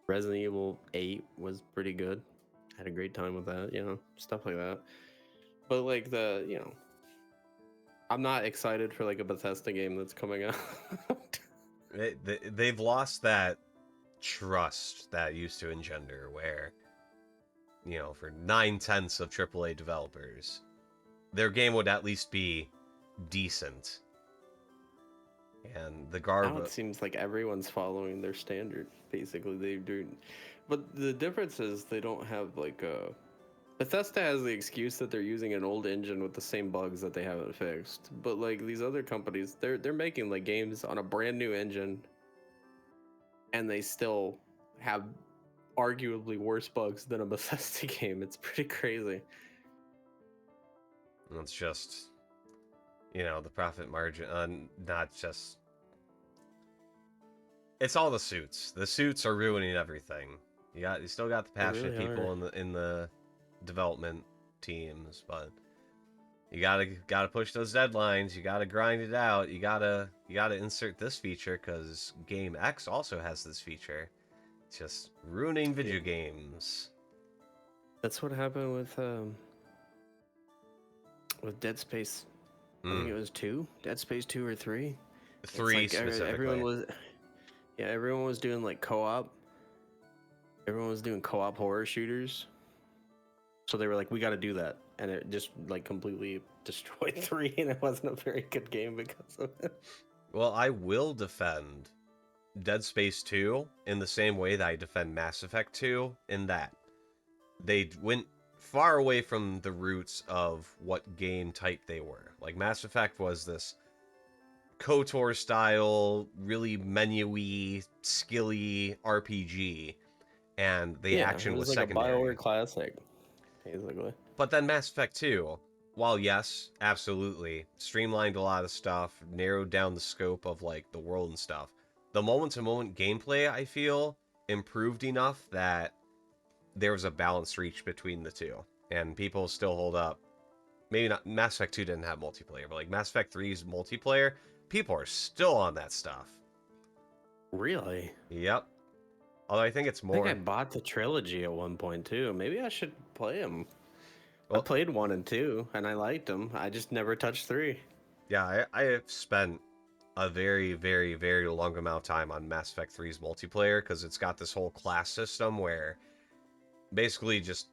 Resident Evil 8 was pretty good. Had a great time with that, stuff like that. But like I'm not excited for like a Bethesda game that's coming out. They've lost that trust that used to engender where, for 9/10 of AAA developers, their game would at least be decent. And the Now garbage. it seems like everyone's following their standard. Basically, they do. But the difference is they don't have like a... Bethesda has the excuse that they're using an old engine with the same bugs that they haven't fixed. But like these other companies, they're making like games on a brand new engine, and they still have arguably worse bugs than a Bethesda game. It's pretty crazy. It's just, the profit margin, not just... It's all the suits. The suits are ruining everything. You still got the passionate really people in the development teams, but you gotta push those deadlines. You gotta grind it out. You gotta insert this feature because Game X also has this feature. It's just ruining video games. That's what happened with Dead Space. I think it was 2, Dead Space 2 or 3. 3 specifically. Everyone was doing like co-op. Everyone was doing co-op horror shooters. So they were like, we got to do that. And it just like completely destroyed 3, and it wasn't a very good game because of it. Well, I will defend Dead Space 2 in the same way that I defend Mass Effect 2, in that they went far away from the roots of what game type they were. Like Mass Effect was this KOTOR style, really menu-y, skilly RPG, and the Yeah, action it was was like a secondary. Bioware classic, basically. But then Mass Effect 2, while yes, absolutely, streamlined a lot of stuff, narrowed down the scope of like the world and stuff. The moment-to-moment gameplay, I feel, improved enough that there was a balance reached between the two, and people still hold up. Maybe not. Mass Effect 2 didn't have multiplayer, but like Mass Effect 3's multiplayer, people are still on that stuff. Really? Yep. Although I think it's I think I more. bought the trilogy at one point too. Maybe I should play them. I Well, played 1 and 2, and I liked them. I just never touched 3. yeah, I have spent a very, very, very long amount of time on Mass Effect 3's multiplayer because it's got this whole class system where basically just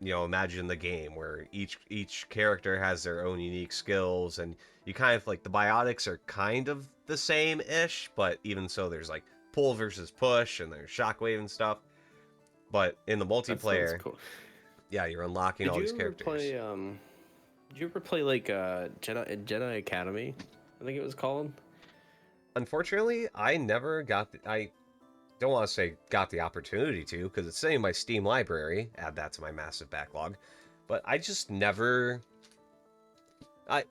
imagine the game where each character has their own unique skills, and you kind of like the biotics are kind of the same ish, but even so there's like pull versus push and there's shockwave and stuff. But in the That sounds multiplayer, cool. yeah, you're unlocking Did all you these ever characters. play? Did you ever play like Jedi Academy? I think it was called. Unfortunately, I never got I don't want to say got the opportunity to, because it's sitting in my Steam library. Add that to my massive backlog. But I just never. I'm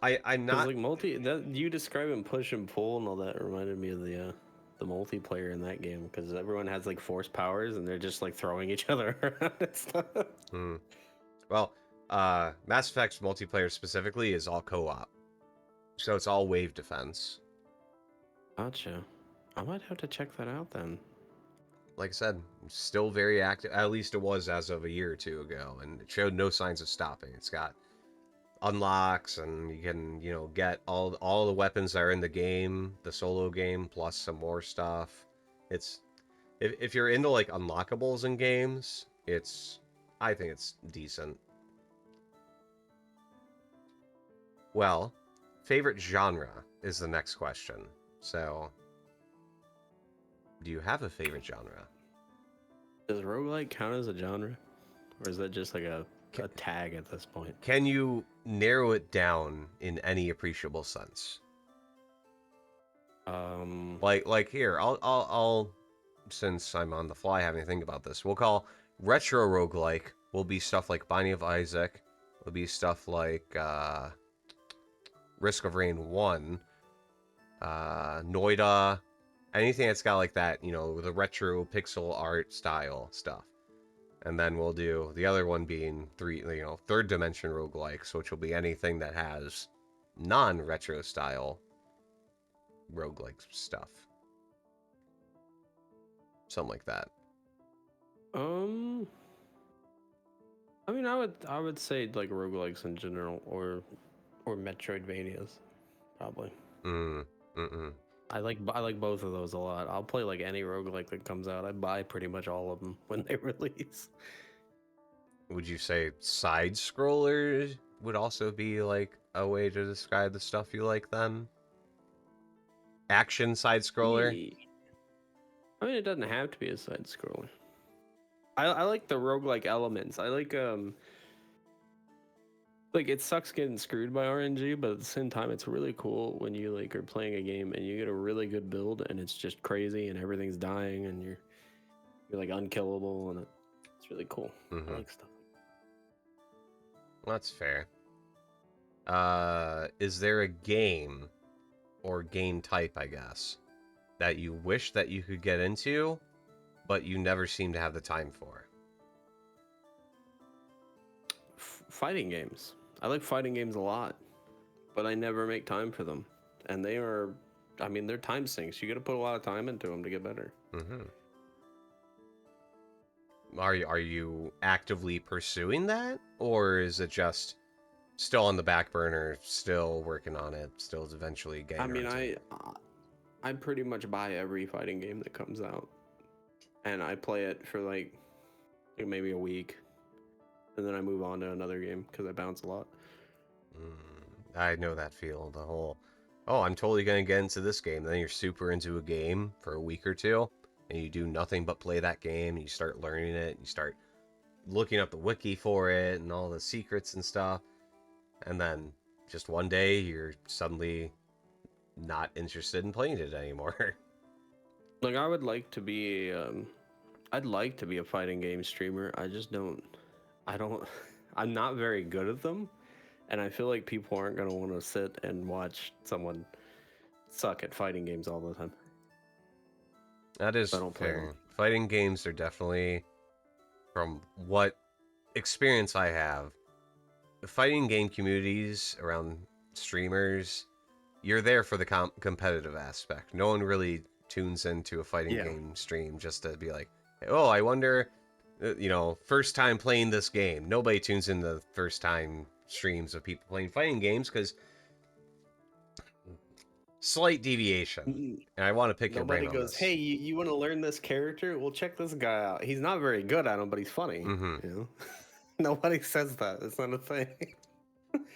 Because not. like you describing push and pull and all that reminded me of the multiplayer in that game because everyone has like force powers and they're just like throwing each other around and stuff. Well, Mass Effect's multiplayer specifically is all co-op, so it's all wave defense. Gotcha. I might have to check that out then. Like I said, still very active. At least it was as of a year or two ago, and it showed no signs of stopping. It's got unlocks, and you can get all the weapons that are in the game, the solo game, plus some more stuff. It's if you're into like unlockables in games, I think it's decent. Well, favorite genre is the next question. So, do you have a favorite genre? Does roguelike count as a genre? Or is that just like a tag at this point? Can you narrow it down in any appreciable sense? Like here, I'll since I'm on the fly having to think about this, we'll call retro roguelike will be stuff like Binding of Isaac, will be stuff like Risk of Rain 1, Noida, anything that's got like that, the retro pixel art style stuff. And then we'll do the other one being third dimension roguelikes, which will be anything that has non-retro style roguelike stuff. Something like that. I mean, I would say like roguelikes in general, or Metroidvanias, probably. I like both of those a lot. I'll play like any roguelike that comes out. I buy pretty much all of them when they release. Would you say side scrollers would also be like a way to describe the stuff you like then? Action side scroller? I mean, it doesn't have to be a side scroller. I like the roguelike elements. I like it sucks getting screwed by RNG, but at the same time it's really cool when you like are playing a game and you get a really good build and it's just crazy and everything's dying and you're like unkillable, and it's really cool. I like stuff. That's fair. Is there a game or game type, I guess, that you wish that you could get into, but you never seem to have the time for? Fighting games. I like fighting games a lot, but I never make time for them. And they're time sinks. You got to put a lot of time into them to get better. Are you actively pursuing that, or is it just still on the back burner, still working on it, still eventually getting? I mean, I pretty much buy every fighting game that comes out, and I play it for like maybe a week, and then I move on to another game because I bounce a lot. I know that feel. The whole, oh, I'm totally gonna get into this game. Then you're super into a game for a week or two, and you do nothing but play that game, and you start learning it, you start looking up the wiki for it and all the secrets and stuff, and then just one day you're suddenly not interested in playing it anymore. Like I would like to be I'd like to be a fighting game streamer. I just don't I don't I'm not very good at them, and I feel like people aren't going to want to sit and watch someone suck at fighting games all the time. That is I don't play fair. them. Fighting games are definitely, from what experience I have, the fighting game communities around streamers, you're there for the competitive aspect. No one really tunes into a fighting Yeah. game stream just to be like, oh, I wonder, first time playing this game. Nobody tunes in the first time streams of people playing fighting games because slight deviation. And I want to pick your brain Nobody on goes, this. hey, you want to learn this character? Well, check this guy out. He's not very good at him, but he's funny. Mhm. You know? Nobody says that. It's not a thing.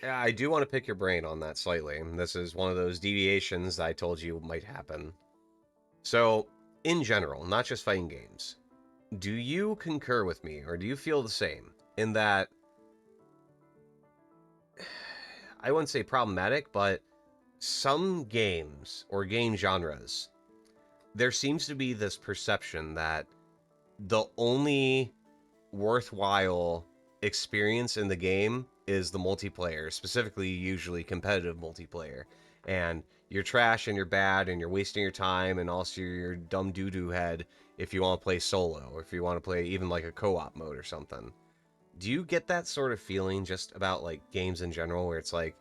Yeah, I do want to pick your brain on that slightly. This is one of those deviations I told you might happen. So, in general, not just fighting games, do you concur with me, or do you feel the same in that, I wouldn't say problematic, but some games or game genres, there seems to be this perception that the only worthwhile experience in the game is the multiplayer, specifically usually competitive multiplayer. And you're trash and you're bad and you're wasting your time, and also you're dumb doo-doo head if you want to play solo or if you want to play even like a co-op mode or something. Do you get that sort of feeling just about like games in general, where it's like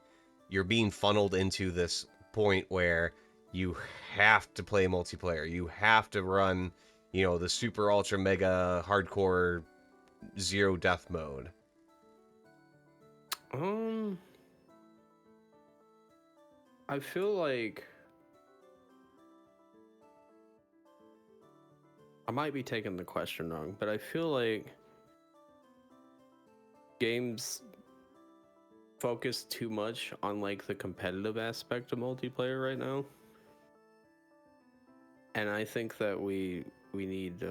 you're being funneled into this point where you have to play multiplayer, you have to run, the super ultra mega hardcore zero death mode? I feel like I might be taking the question wrong, but I feel like games focus too much on like the competitive aspect of multiplayer right now, and I think that we need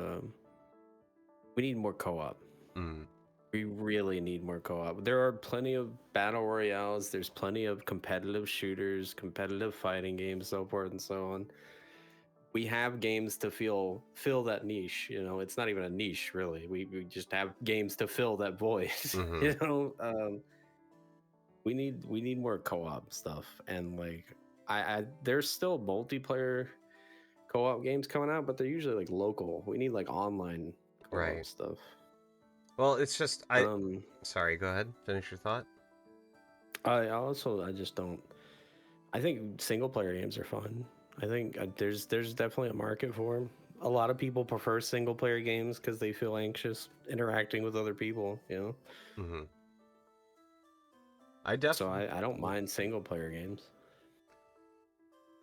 more co-op. Mm. We really need more co-op. There are plenty of battle royales. There's plenty of competitive shooters, competitive fighting games, so forth and so on. We have games to fill that niche. It's not even a niche really. We just have games to fill that void. Mhm. We need more co-op stuff, and like I there's still multiplayer co-op games coming out, but they're usually like local. We need like online co-op Right. stuff. Well, it's just sorry, go ahead. Finish your thought. I just don't. I think single player games are fun. I think there's definitely a market for them. A lot of people prefer single player games because they feel anxious interacting with other people. Mm-hmm. So I don't mind single player games.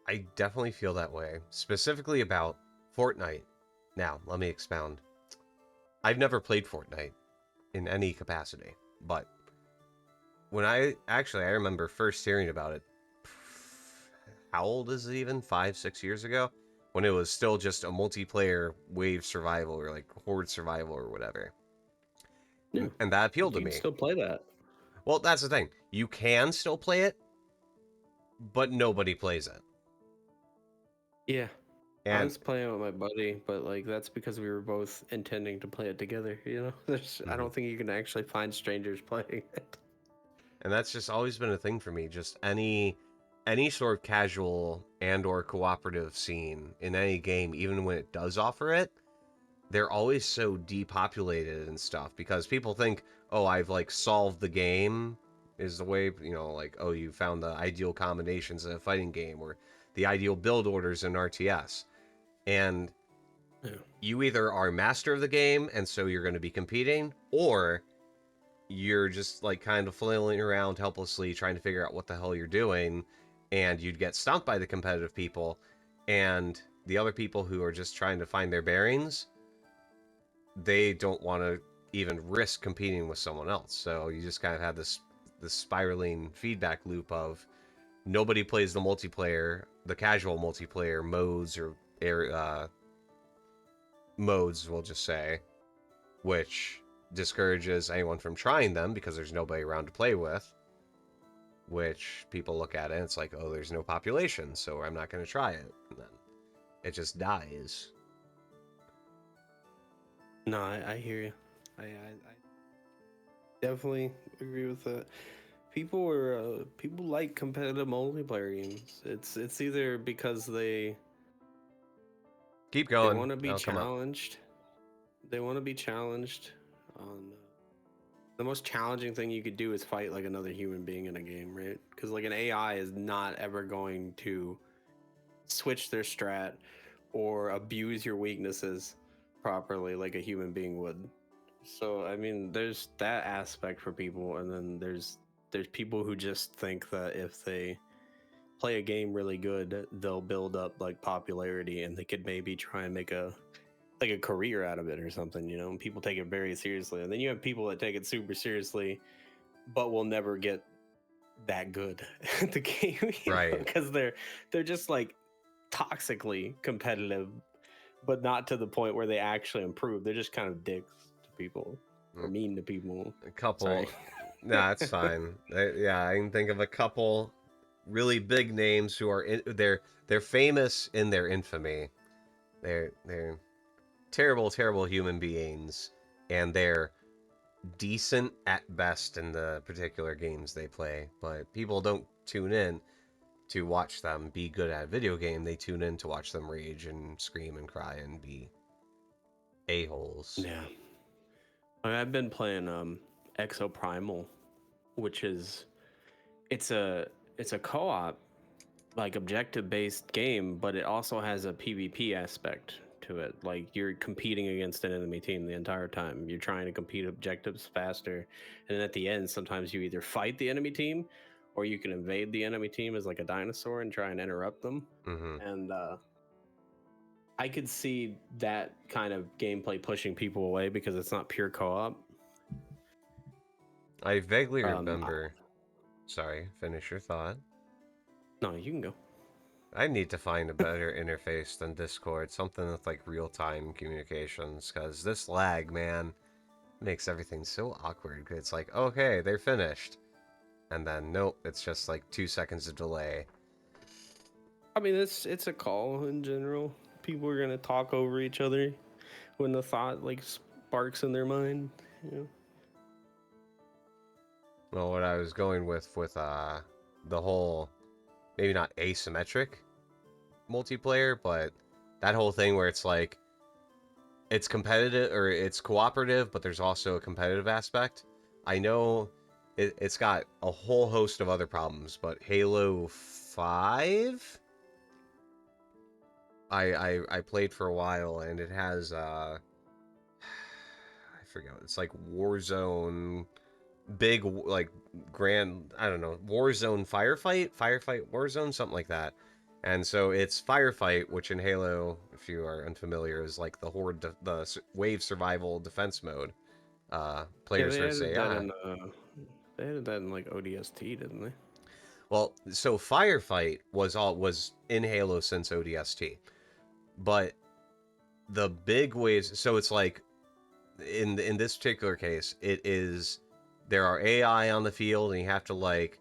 I definitely feel that way, specifically about Fortnite. Now, let me expound. I've never played Fortnite in any capacity, but when I remember first hearing about it, how old is it even? 5-6 years ago? When it was still just a multiplayer wave survival or like horde survival or whatever. Yeah. And that appealed to You me. can still play that. Well, that's the thing. You can still play it, but nobody plays it. Yeah. I And was playing with my buddy, but like that's because we were both intending to play it together. I don't think you can actually find strangers playing it. and that's just always been a thing for me. Just any sort of casual and or cooperative scene in any game, even when it does offer it, they're always so depopulated and stuff because people think, oh, I've like solved the game, is the way, like, oh, you found the ideal combinations in a fighting game or the ideal build orders in RTS. And you either are master of the game and so you're going to be competing, or you're just like kind of flailing around helplessly trying to figure out what the hell you're doing, and you'd get stomped by the competitive people, and the other people who are just trying to find their bearings, they don't want to even risk competing with someone else. So you just kind of have this spiraling feedback loop of nobody plays the multiplayer, the casual multiplayer modes or modes, we'll just say, which discourages anyone from trying them because there's nobody around to play with. which people look at it and it's like, oh, there's no population, so I'm not going to try it. And then it just dies. No, I hear you. I definitely agree with that. People like competitive multiplayer games. It's either because they Keep going. want to be I'll come up. challenged. They want to be challenged on the most challenging thing you could do is fight like another human being in a game, right? Because like an AI is not ever going to switch their strat or abuse your weaknesses properly like a human being would. So I mean, there's that aspect for people, and then there's people who just think that if they play a game really good, they'll build up like popularity, and they could maybe try and make a career out of it or something, you know. And people take it very seriously, and then you have people that take it super seriously, but will never get that good at the game, Right? Because they're just like toxically competitive, but not to the point where they actually improve. They're just kind of dicks to people or mean to people. A couple. Sorry. Nah, it's fine. Yeah, I can think of a couple really big names who are they're famous in their infamy. They're terrible human beings, and they're decent at best in the particular games they play. But people don't tune in to watch them be good at a video game. They tune in to watch them rage and scream and cry and be a-holes. Yeah. I've been playing Exoprimal, which is it's a co-op like objective based game, but it also has a PvP aspect to it. Like you're competing against an enemy team the entire time. You're trying to complete objectives faster, and then at the end sometimes you either fight the enemy team or you can invade the enemy team as like a dinosaur and try and interrupt them. And I could see that kind of gameplay pushing people away because it's not pure co-op. I vaguely remember. Sorry, finish your thought. No, you can go. I need to find a better interface than Discord, something with like real-time communications, because this lag, man, makes everything so awkward. It's like, okay, they're finished, and then nope, it's just like 2 seconds of delay. I mean, it's a call in general. People are gonna talk over each other when the thought like sparks in their mind. You know? Well, what I was going with the whole, maybe not asymmetric multiplayer, but that whole thing where it's like, it's competitive or it's cooperative, but there's also a competitive aspect. I know it's got a whole host of other problems, but Halo 5, I played for a while, and it has I forget, it's like Warzone, big like grand, I don't know, Warzone firefight Warzone, something like that. And so it's firefight, which in Halo, if you are unfamiliar, is like the horde, the wave survival defense mode. Players versus AI. They added that in like ODST, didn't they? Well, so firefight was in Halo since ODST, but the big waves. So it's like in this particular case, it is, there are AI on the field, and you have to like.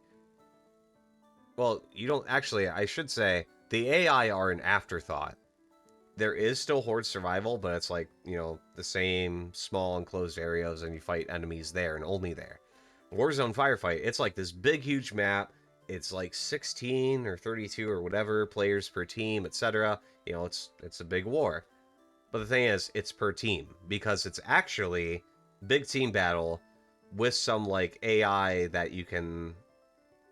Well, you don't actually. I should say the AI are an afterthought. There is still horde survival, but it's like, you know, the same small enclosed areas, and you fight enemies there and only there. Warzone Firefight, it's like this big huge map. It's like 16 or 32 or whatever players per team, etc. You know, it's a big war. But the thing is, it's per team, because it's actually big team battle with some like AI that you can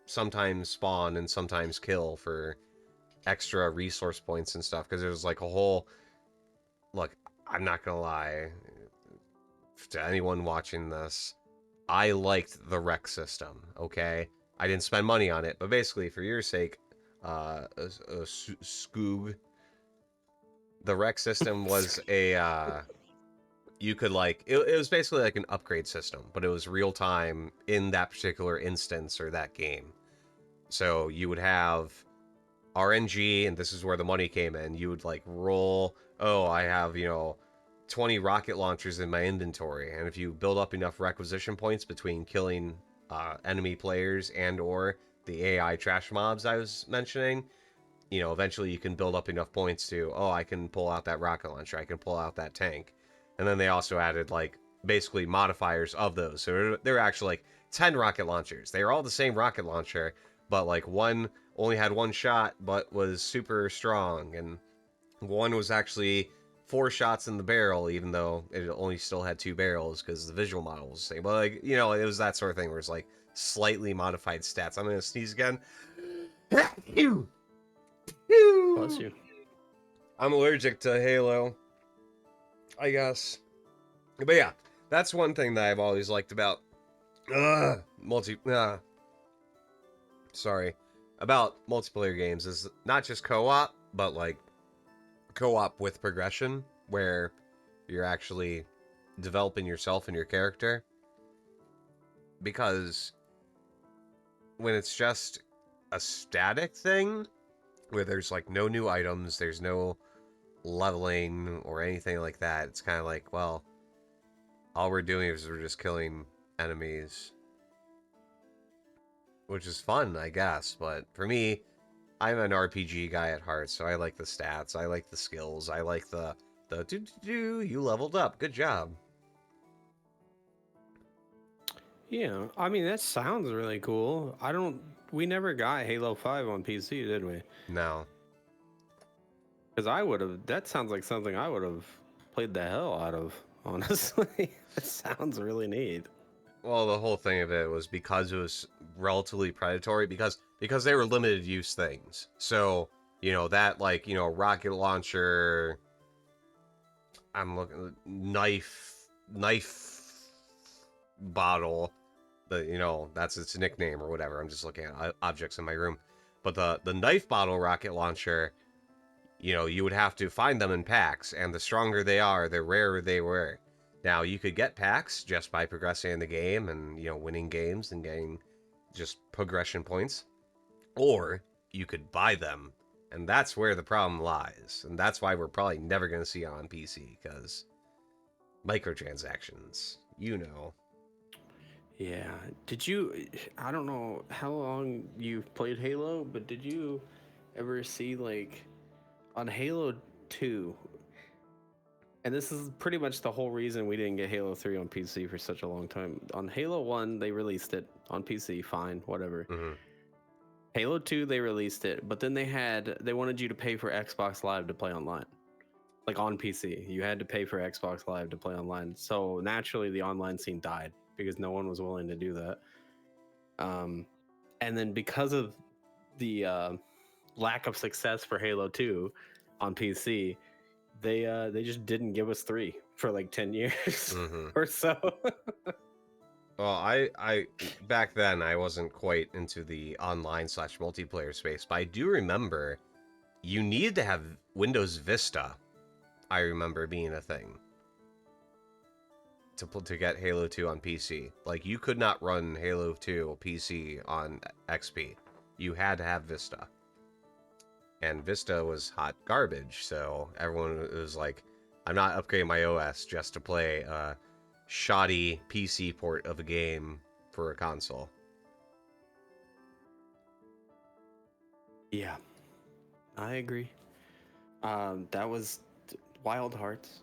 sometimes spawn and sometimes kill for extra resource points and stuff, because there's like a whole, look, I'm not gonna lie to anyone watching this, I liked the rec system, okay? I didn't spend money on it, but basically for your sake, Scoob, the rec system was a you could like, it was basically like an upgrade system, but it was real time in that particular instance or that game. So you would have RNG, and this is where the money came in. You would like roll, oh, I have, you know, 20 rocket launchers in my inventory, and if you build up enough requisition points between killing enemy players and or the AI trash mobs I was mentioning, you know, eventually you can build up enough points to, oh, I can pull out that rocket launcher, I can pull out that tank. And then they also added, like, basically modifiers of those. So there were actually, like, 10 rocket launchers. They were all the same rocket launcher, but, like, one only had one shot, but was super strong. And one was actually 4 shots in the barrel, even though it only still had 2 barrels, because the visual model was the same. But, like, you know, it was that sort of thing where it's, like, slightly modified stats. I'm going to sneeze again. Bless you. I'm allergic to Halo, I guess. But yeah, that's one thing that I've always liked about about multiplayer games is not just co-op, but like co-op with progression, where you're actually developing yourself and your character. Because when it's just a static thing, where there's like no new items, there's no leveling or anything like that, it's kind of like, well, all we're doing is we're just killing enemies, which is fun, I guess. But for me, I'm an RPG guy at heart, so I like the stats, I like the skills, I like the you leveled up, good job. Yeah, I mean, that sounds really cool. We never got Halo 5 on PC, did we? No. Because that sounds like something I would have played the hell out of, honestly. It sounds really neat. Well, the whole thing of it was because it was relatively predatory, because they were limited use things. So, you know, that, like, you know, rocket launcher, I'm looking, knife bottle, you know, that's its nickname or whatever. I'm just looking at objects in my room. But the knife bottle rocket launcher, you know, you would have to find them in packs, and the stronger they are, the rarer they were. Now, you could get packs just by progressing in the game and, you know, winning games and getting just progression points. Or you could buy them, and that's where the problem lies. And that's why we're probably never going to see it on PC, because microtransactions, you know. Yeah. I don't know how long you've played Halo, but did you ever see, like, on Halo 2, and this is pretty much the whole reason we didn't get Halo 3 on PC for such a long time. On Halo 1, they released it on PC, fine, whatever. Mm-hmm. Halo 2, they released it, but then they wanted you to pay for Xbox Live to play online. Like on PC, you had to pay for Xbox Live to play online. So naturally, the online scene died because no one was willing to do that. And then because of the lack of success for Halo 2 on PC, they just didn't give us 3 for like 10 years Mm-hmm. or so. Well, I back then I wasn't quite into the online / multiplayer space, but I do remember you needed to have Windows Vista. I remember being a thing to get Halo 2 on PC. Like, you could not run Halo 2 PC on XP. You had to have Vista. And Vista was hot garbage, so everyone was like, I'm not upgrading my OS just to play a shoddy PC port of a game for a console. Yeah, I agree. That was Wild Hearts.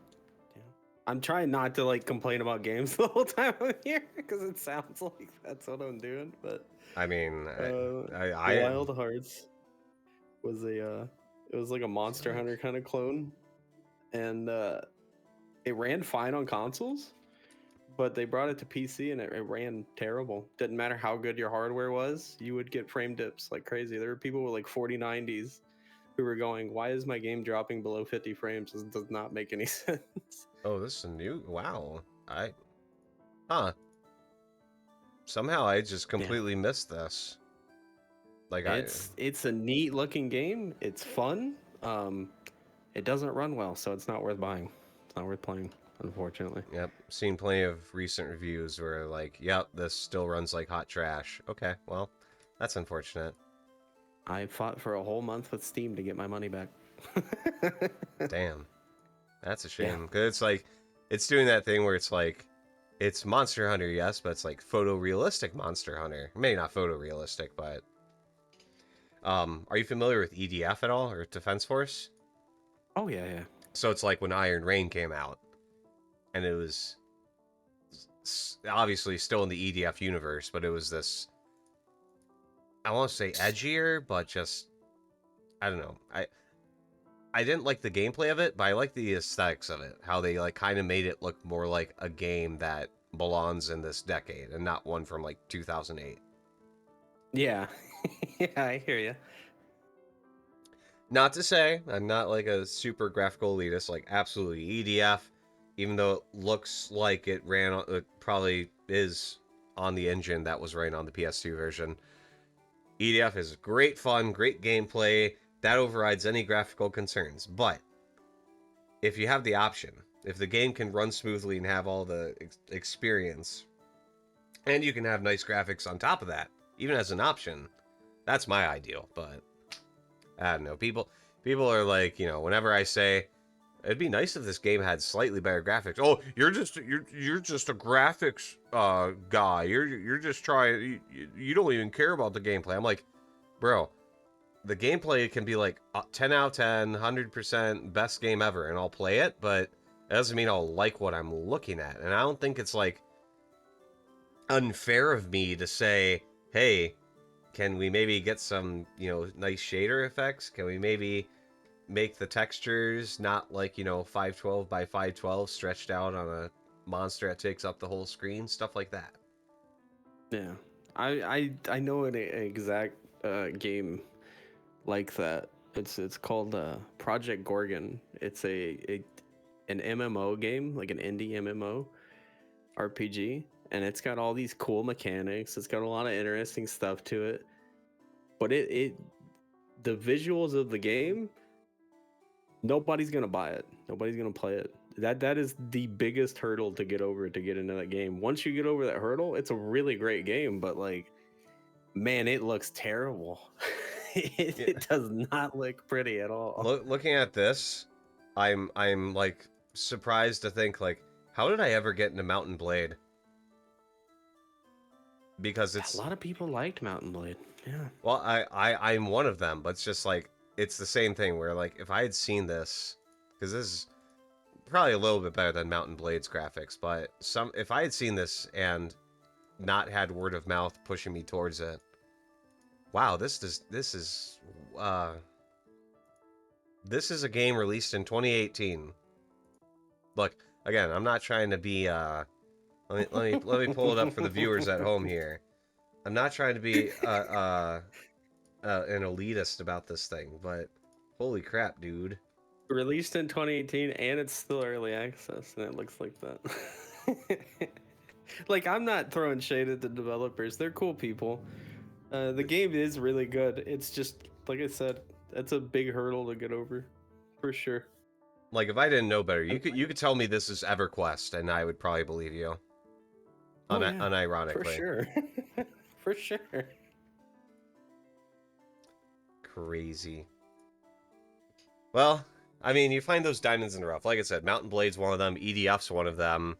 Yeah. I'm trying not to like complain about games the whole time I'm here because it sounds like that's what I'm doing. But I mean, Wild Hearts was it was like a Monster Hunter kind of clone, and it ran fine on consoles, but they brought it to PC and it ran terrible. Didn't matter how good your hardware was, you would get frame dips like crazy. There were people with like 4090s who were going, why is my game dropping below 50 frames? This does not make any sense. Oh, this is new. Wow. Somehow I just completely missed this. Like, it's a neat looking game. It's fun. It doesn't run well, so it's not worth buying. It's not worth playing, unfortunately. Yep, seen plenty of recent reviews where like, yep, this still runs like hot trash. Okay, well, that's unfortunate. I fought for a whole month with Steam to get my money back. Damn. That's a shame. Because it's like, it's doing that thing where it's like, it's Monster Hunter, yes, but it's like photorealistic Monster Hunter. Maybe not photorealistic, but Are you familiar with EDF at all, or Defense Force? Oh yeah. So it's like when Iron Rain came out, and it was obviously still in the EDF universe, but it was this, I want to say edgier, but just, I don't know. I didn't like the gameplay of it, but I like the aesthetics of it. How they like kind of made it look more like a game that belongs in this decade and not one from like 2008. Yeah. Yeah, I hear you. Not to say I'm not like a super graphical elitist, like absolutely EDF, even though it looks like it probably is on the engine that was running on the PS2 version. EDF is great fun, great gameplay, that overrides any graphical concerns. But if you have the option, if the game can run smoothly and have all the experience, and you can have nice graphics on top of that, even as an option, that's my ideal. But I don't know. People are like, whenever I say it'd be nice if this game had slightly better graphics. Oh, you're just a graphics guy. You're just trying. You don't even care about the gameplay. I'm like, bro, the gameplay can be like 10 out of 10, 100% best game ever, and I'll play it. But it doesn't mean I'll like what I'm looking at. And I don't think it's like unfair of me to say, hey, can we maybe get some, nice shader effects? Can we maybe make the textures not like, 512 by 512 stretched out on a monster that takes up the whole screen? Stuff like that. Yeah. I know an exact game like that. It's called Project Gorgon. It's an MMO game, like an indie MMO RPG, and it's got all these cool mechanics. It's got a lot of interesting stuff to it. But the visuals of the game, nobody's gonna buy it. Nobody's gonna play it. That is the biggest hurdle to get over to get into that game. Once you get over that hurdle, it's a really great game, but like, man, it looks terrible. It does not look pretty at all. Looking at this, I'm like surprised to think like, how did I ever get into Mountain Blade? Because it's a lot of people liked Mountain Blade. Yeah. Well, I'm one of them, but it's just like it's the same thing where like if I had seen this, because this is probably a little bit better than Mountain Blade's graphics, but if I had seen this and not had word of mouth pushing me towards it, wow, this is a game released in 2018. Look, again, I'm not trying to be let me pull it up for the viewers at home here. I'm not trying to be an elitist about this thing, but holy crap, dude. Released in 2018 and it's still early access and it looks like that. Like, I'm not throwing shade at the developers. They're cool people. The game is really good. It's just, like I said, that's a big hurdle to get over, for sure. Like, if I didn't know better, you could tell me this is EverQuest, and I would probably believe you. Unironically. For sure. For sure. Crazy. Well, I mean, you find those diamonds in the rough. Like I said, Mountain Blade's one of them. EDF's one of them.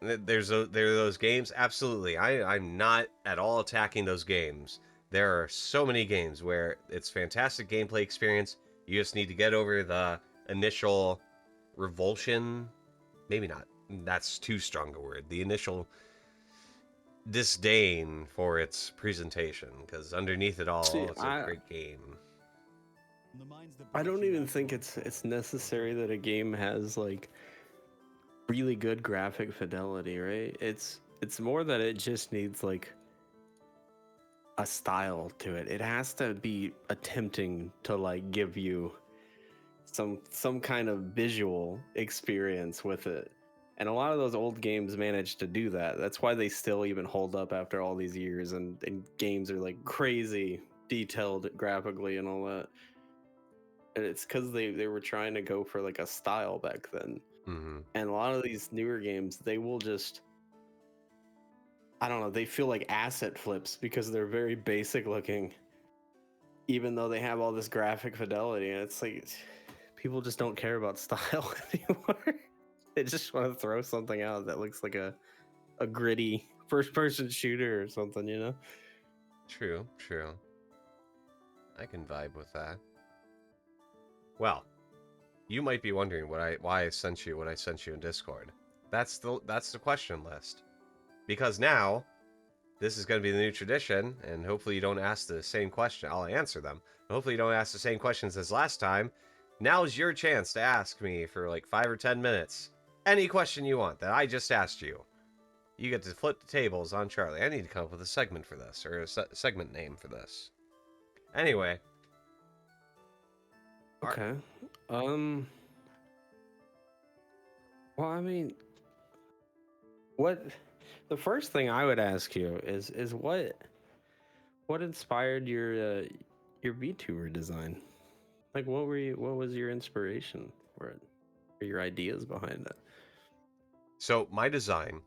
There are those games. Absolutely. I'm not at all attacking those games. There are so many games where it's fantastic gameplay experience. You just need to get over the initial revulsion. Maybe not. That's too strong a word. The initial disdain for its presentation, because underneath it all, it's a great game. I don't even think it's necessary that a game has like really good graphic fidelity, right? It's more that it just needs like a style to it. It has to be attempting to like give you some kind of visual experience with it. And a lot of those old games managed to do that. That's why they still even hold up after all these years, and games are like crazy detailed graphically and all that. And it's because they were trying to go for like a style back then. Mm-hmm. And a lot of these newer games, they will just, I don't know, they feel like asset flips because they're very basic looking, even though they have all this graphic fidelity. And it's like, people just don't care about style anymore. They just want to throw something out that looks like a gritty first person shooter or something, you know? True. I can vibe with that. Well, you might be wondering why I sent you what I sent you in Discord. That's the question list. Because now, this is going to be the new tradition, and hopefully you don't ask the same question. I'll answer them. Hopefully you don't ask the same questions as last time. Now's your chance to ask me for like 5 or 10 minutes. Any question you want that I just asked you. You get to flip the tables on Charlie. I need to come up with a segment for this, or a segment name for this. Anyway. Okay. Well, I mean, what? The first thing I would ask you is what inspired your VTuber design? Like, what was your inspiration for it? Or your ideas behind it? So my design,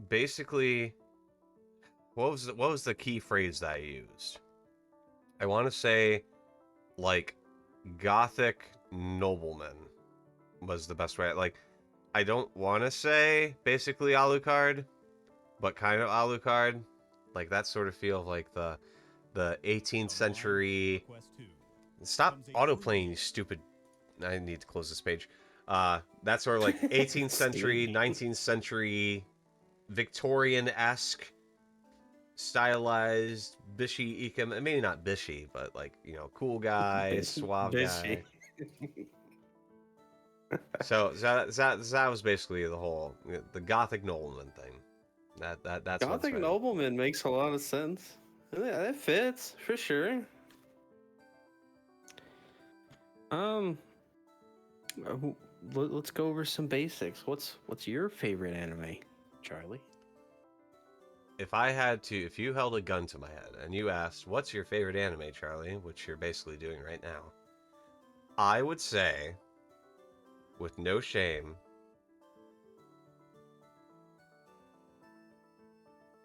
basically, what was the key phrase that I used? I want to say, like, gothic nobleman was the best way. Like, I don't want to say basically Alucard, but kind of Alucard. Like that sort of feel of like the 18th century. Stop autoplaying, you stupid. I need to close this page. That sort of like 18th century, 19th century, Victorian-esque, stylized, bishy econ. Maybe not bishy, but like, you know, cool guy, suave guy. So that was basically the whole the gothic nobleman thing. That's Gothic nobleman makes a lot of sense. Yeah, that fits for sure. Let's go over some basics. What's your favorite anime, Charlie? If you held a gun to my head and you asked, "What's your favorite anime, Charlie?" which you're basically doing right now, I would say, with no shame,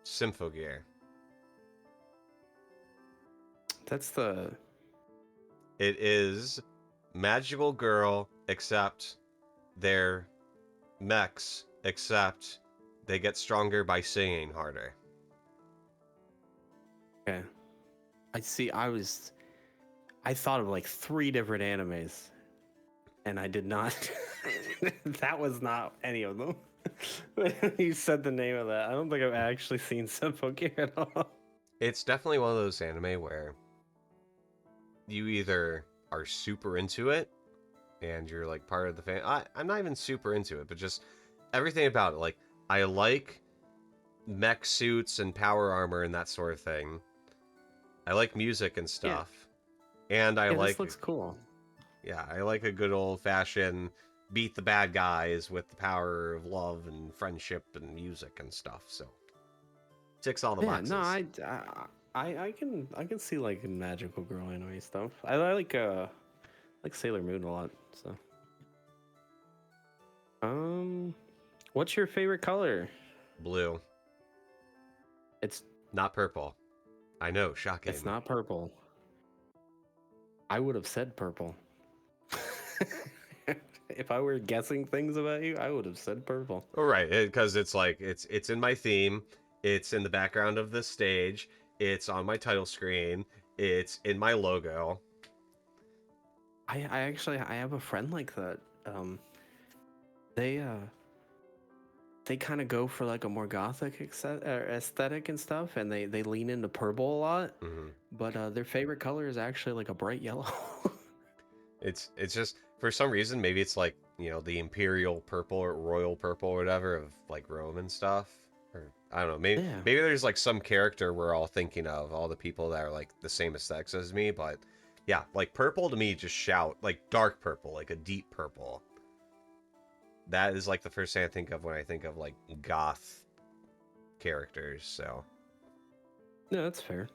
Symphogear. It is magical girl, except they're mechs, except they get stronger by singing harder. Okay. I see. I thought of like 3 different animes, and I did not. That was not any of them. You said the name of that. I don't think I've actually seen Symphogear at all. It's definitely one of those anime where you either are super into it and you're like part of the fan. I'm not even super into it, but just everything about it. Like, I like mech suits and power armor and that sort of thing. I like music and stuff. Yeah. And I like... This looks cool. Yeah, I like a good old-fashioned beat the bad guys with the power of love and friendship and music and stuff, so... Ticks all the boxes. No, I can see like magical girl anime stuff. I like Sailor Moon a lot, so... What's your favorite color? Blue. It's not purple. I know, shocking. It's not purple. I would have said purple. If I were guessing things about you, I would have said purple. Oh, right, because it's like it's in my theme. It's in the background of this stage. It's on my title screen. It's in my logo. I have a friend like that. They kind of go for like a more gothic aesthetic and stuff, and they lean into purple a lot. Mm-hmm. But their favorite color is actually like a bright yellow. It's just, for some reason, maybe it's like, you know, the imperial purple or royal purple or whatever of like Rome and stuff. Or I don't know, maybe there's like some character we're all thinking of, all the people that are like the same aesthetics as me. But yeah, like purple to me just shout like dark purple, like a deep purple. That is like the first thing I think of when I think of like goth characters. So no, that's fair.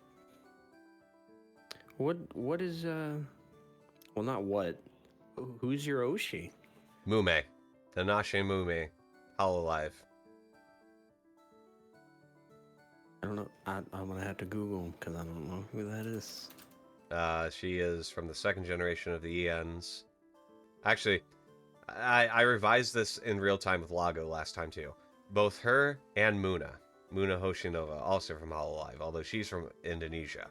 What is well, not what. Who's your Oshi? Mume. Nanashi Mume. Hololive. I don't know. I'm gonna have to Google him because I don't know who that is. She is from the 2nd generation of the ENs. Actually, I revised this in real time with Lago last time too. Both her and Muna Hoshinova, also from Hololive, although she's from Indonesia.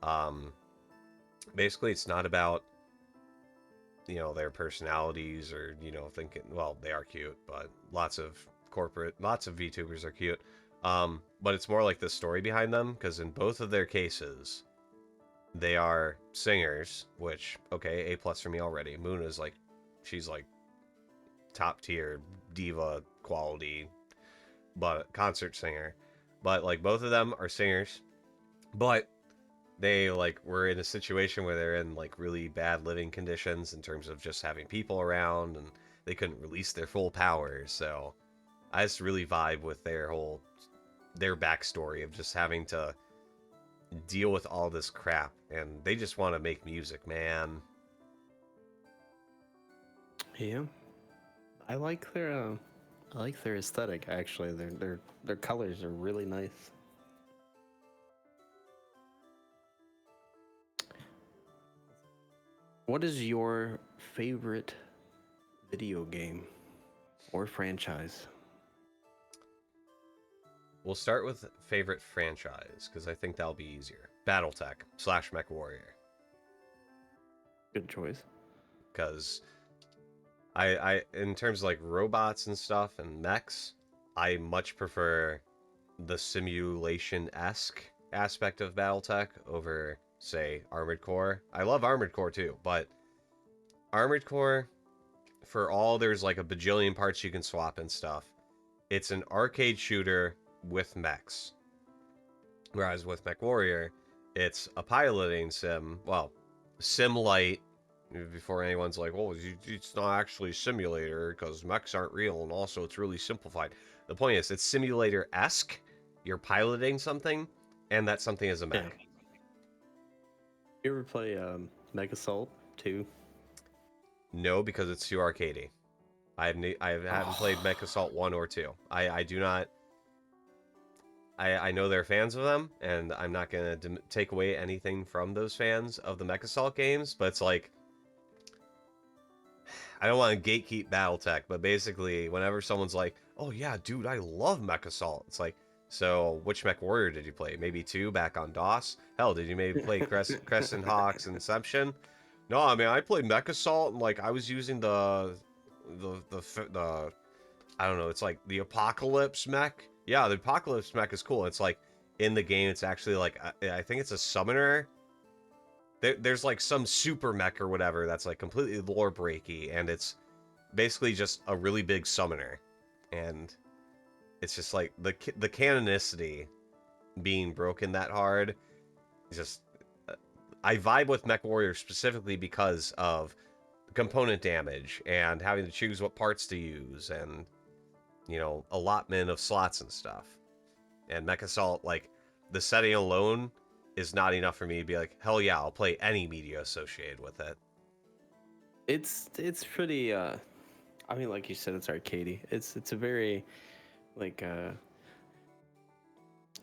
Um, basically, it's not about, you know, their personalities or, you know, thinking, well, they are cute, but lots of VTubers are cute. But it's more like the story behind them, because in both of their cases, they are singers, which, okay, A plus for me already. Moon is like, she's like top tier diva quality, but concert singer. But like both of them are singers, but they like were in a situation where they're in like really bad living conditions in terms of just having people around, and they couldn't release their full powers. So I just really vibe with their backstory of just having to deal with all this crap, and they just want to make music, man. Yeah, I like their aesthetic. Actually, their colors are really nice. What is your favorite video game or franchise? We'll start with favorite franchise, because I think that'll be easier. Battletech / MechWarrior. Good choice. Because I in terms of like robots and stuff and mechs, I much prefer the simulation-esque aspect of Battletech over, say, Armored Core. I love Armored Core too, but Armored Core, for all there's like a bajillion parts you can swap and stuff, it's an arcade shooter with mechs. Whereas with MechWarrior, it's a piloting sim, well, sim light, before anyone's like, well, it's not actually a simulator because mechs aren't real, and also it's really simplified. The point is, it's simulator-esque. You're piloting something, and that something is a mech. Yeah. You ever play Mega Assault 2? No, because it's too arcadey. I haven't played Mech Assault 1 or 2. I do not... I know they're fans of them, and I'm not going to take away anything from those fans of the Mech Assault games, but it's like... I don't want to gatekeep Battletech, but basically, whenever someone's like, oh yeah, dude, I love Mech Assault, it's like, so which MechWarrior did you play? Maybe 2 back on DOS? Hell, did you maybe play Crescent Hawk's Inception? No, I mean, I played Mech Assault, and like, I was using the I don't know, it's like the Apocalypse mech. Yeah, the Apocalypse mech is cool. It's like, in the game, it's actually like, I think it's a summoner. There's like some super mech or whatever that's like completely lore breaky, and it's basically just a really big summoner. And it's just like the canonicity being broken that hard. Just, I vibe with MechWarrior specifically because of component damage and having to choose what parts to use, and, you know, allotment of slots and stuff. And Mech Assault, like, the setting alone is not enough for me to be like, hell yeah, I'll play any media associated with it. It's pretty I mean, like you said, it's arcadey. It's a very like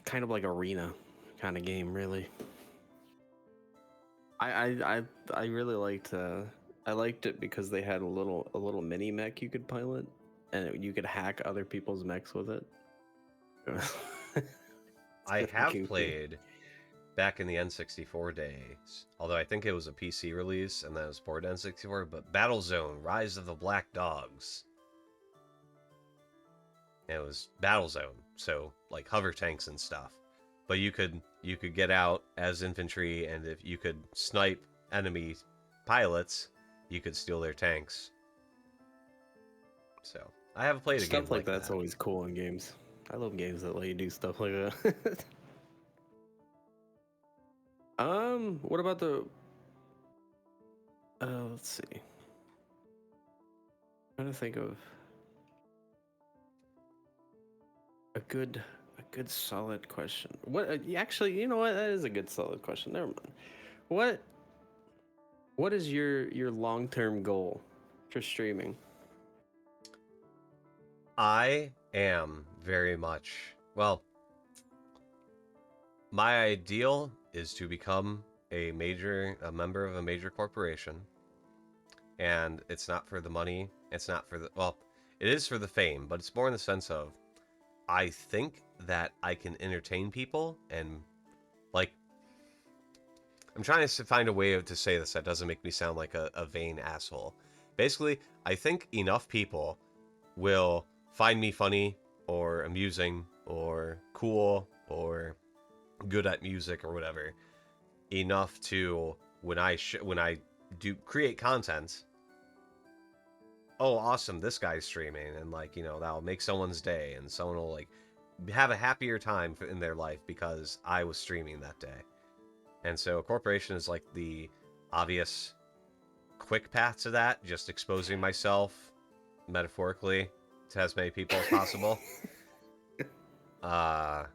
kind of like arena kind of game, really. I really liked I liked it because they had a little mini mech you could pilot, and you could hack other people's mechs with it. I have played back in the N64 days, although I think it was a PC release and then it was ported to N64, but Battlezone, Rise of the Black Dogs. And it was Battlezone, so like hover tanks and stuff. But you could get out as infantry, and if you could snipe enemy pilots, you could steal their tanks. So I have played a game Stuff like that. that's always cool in games. I love games that let you do stuff like that. What about the? Let's see. I'm trying to think of a good solid question. What? Actually, you know what? That is a good solid question. Never mind. What is your long-term goal for streaming? I am very much, well, my ideal is to become a member of a major corporation. And it's not for the money. It's not for the, well, it is for the fame, but it's more in the sense of, I think that I can entertain people, and like, I'm trying to find a way to say this that doesn't make me sound like a vain asshole. Basically, I think enough people will find me funny or amusing or cool or good at music or whatever enough to when I do create content. Oh, awesome! This guy's streaming, and like that'll make someone's day, and someone will like have a happier time in their life because I was streaming that day. And so a corporation is like the obvious quick path to that, just exposing myself metaphorically to as many people as possible. But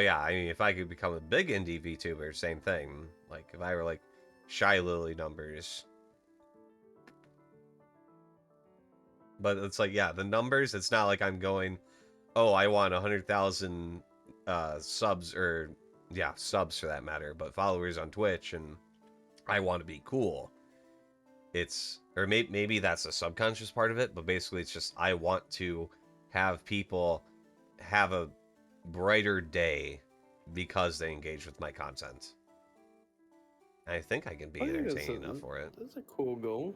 yeah, I mean, if I could become a big indie VTuber, same thing. Like if I were like Shy Lily numbers. But it's like, yeah, the numbers, it's not like I'm going, oh, I want 100,000 subs, or yeah, subs for that matter, but followers on Twitch, and I want to be cool. It's, or maybe that's a subconscious part of it, but basically it's just I want to have people have a brighter day because they engage with my content. And I think I can be entertaining enough for it. That's a cool goal.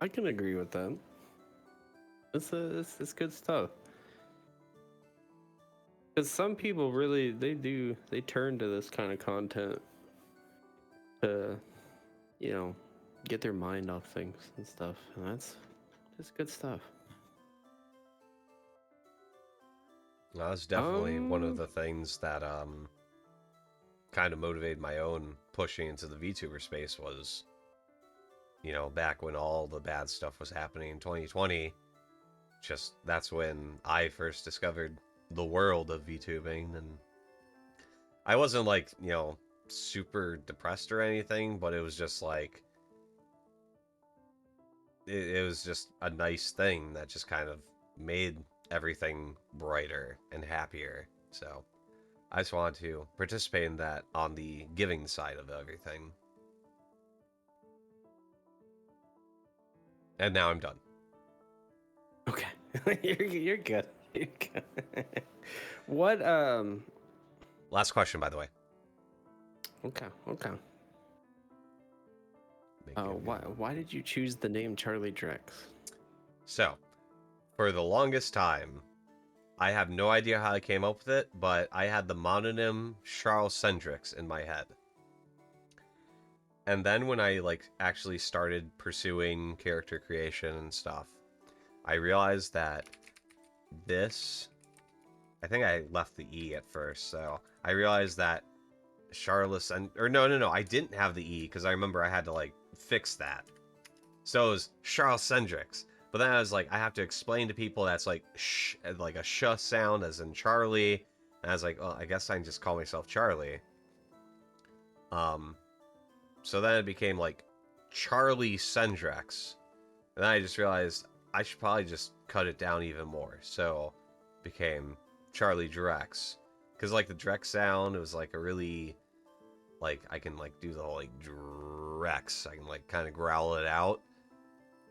I can agree with that. It's good stuff. Because some people really, they turn to this kind of content to, get their mind off things and stuff. And that's just good stuff. That's definitely one of the things that kind of motivated my own pushing into the VTuber space was, back when all the bad stuff was happening in 2020, just that's when I first discovered the world of VTubing. And I wasn't like, super depressed or anything, but it was just like, it was just a nice thing that just kind of made everything brighter and happier. So I just wanted to participate in that on the giving side of everything. And now I'm done. Okay. you're good. You're good. What Last question, by the way. Okay. Why did you choose the name Charlie Drex? So, for the longest time, I have no idea how I came up with it, but I had the mononym Charles Sendrix in my head. And then when I actually started pursuing character creation and stuff, I realized that I think I left the E at first, so I realized that Charles no, I didn't have the E because I remember I had to fix that. So it was Charles Sendrix. But then I was like, I have to explain to people that's like a sh sound as in Charlie. And I was like, well, I guess I can just call myself Charlie. So then it became like Charlie Sendrix. And then I just realized I should probably just cut it down even more. So it became Charlie Drex. Because the Drex sound, it was a really, I can do the whole Drex. I can kind of growl it out.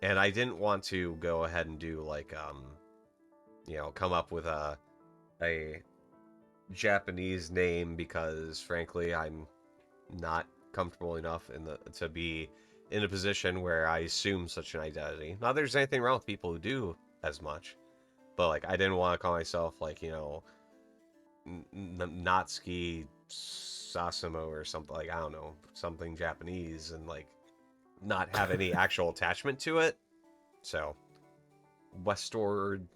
And I didn't want to go ahead and do come up with a Japanese name because frankly I'm not comfortable enough to be in a position where I assume such an identity. Not that there's anything wrong with people who do as much, but I didn't want to call myself Natsuki Sasamo or something, I don't know, something Japanese, and not have any actual attachment to it. So Western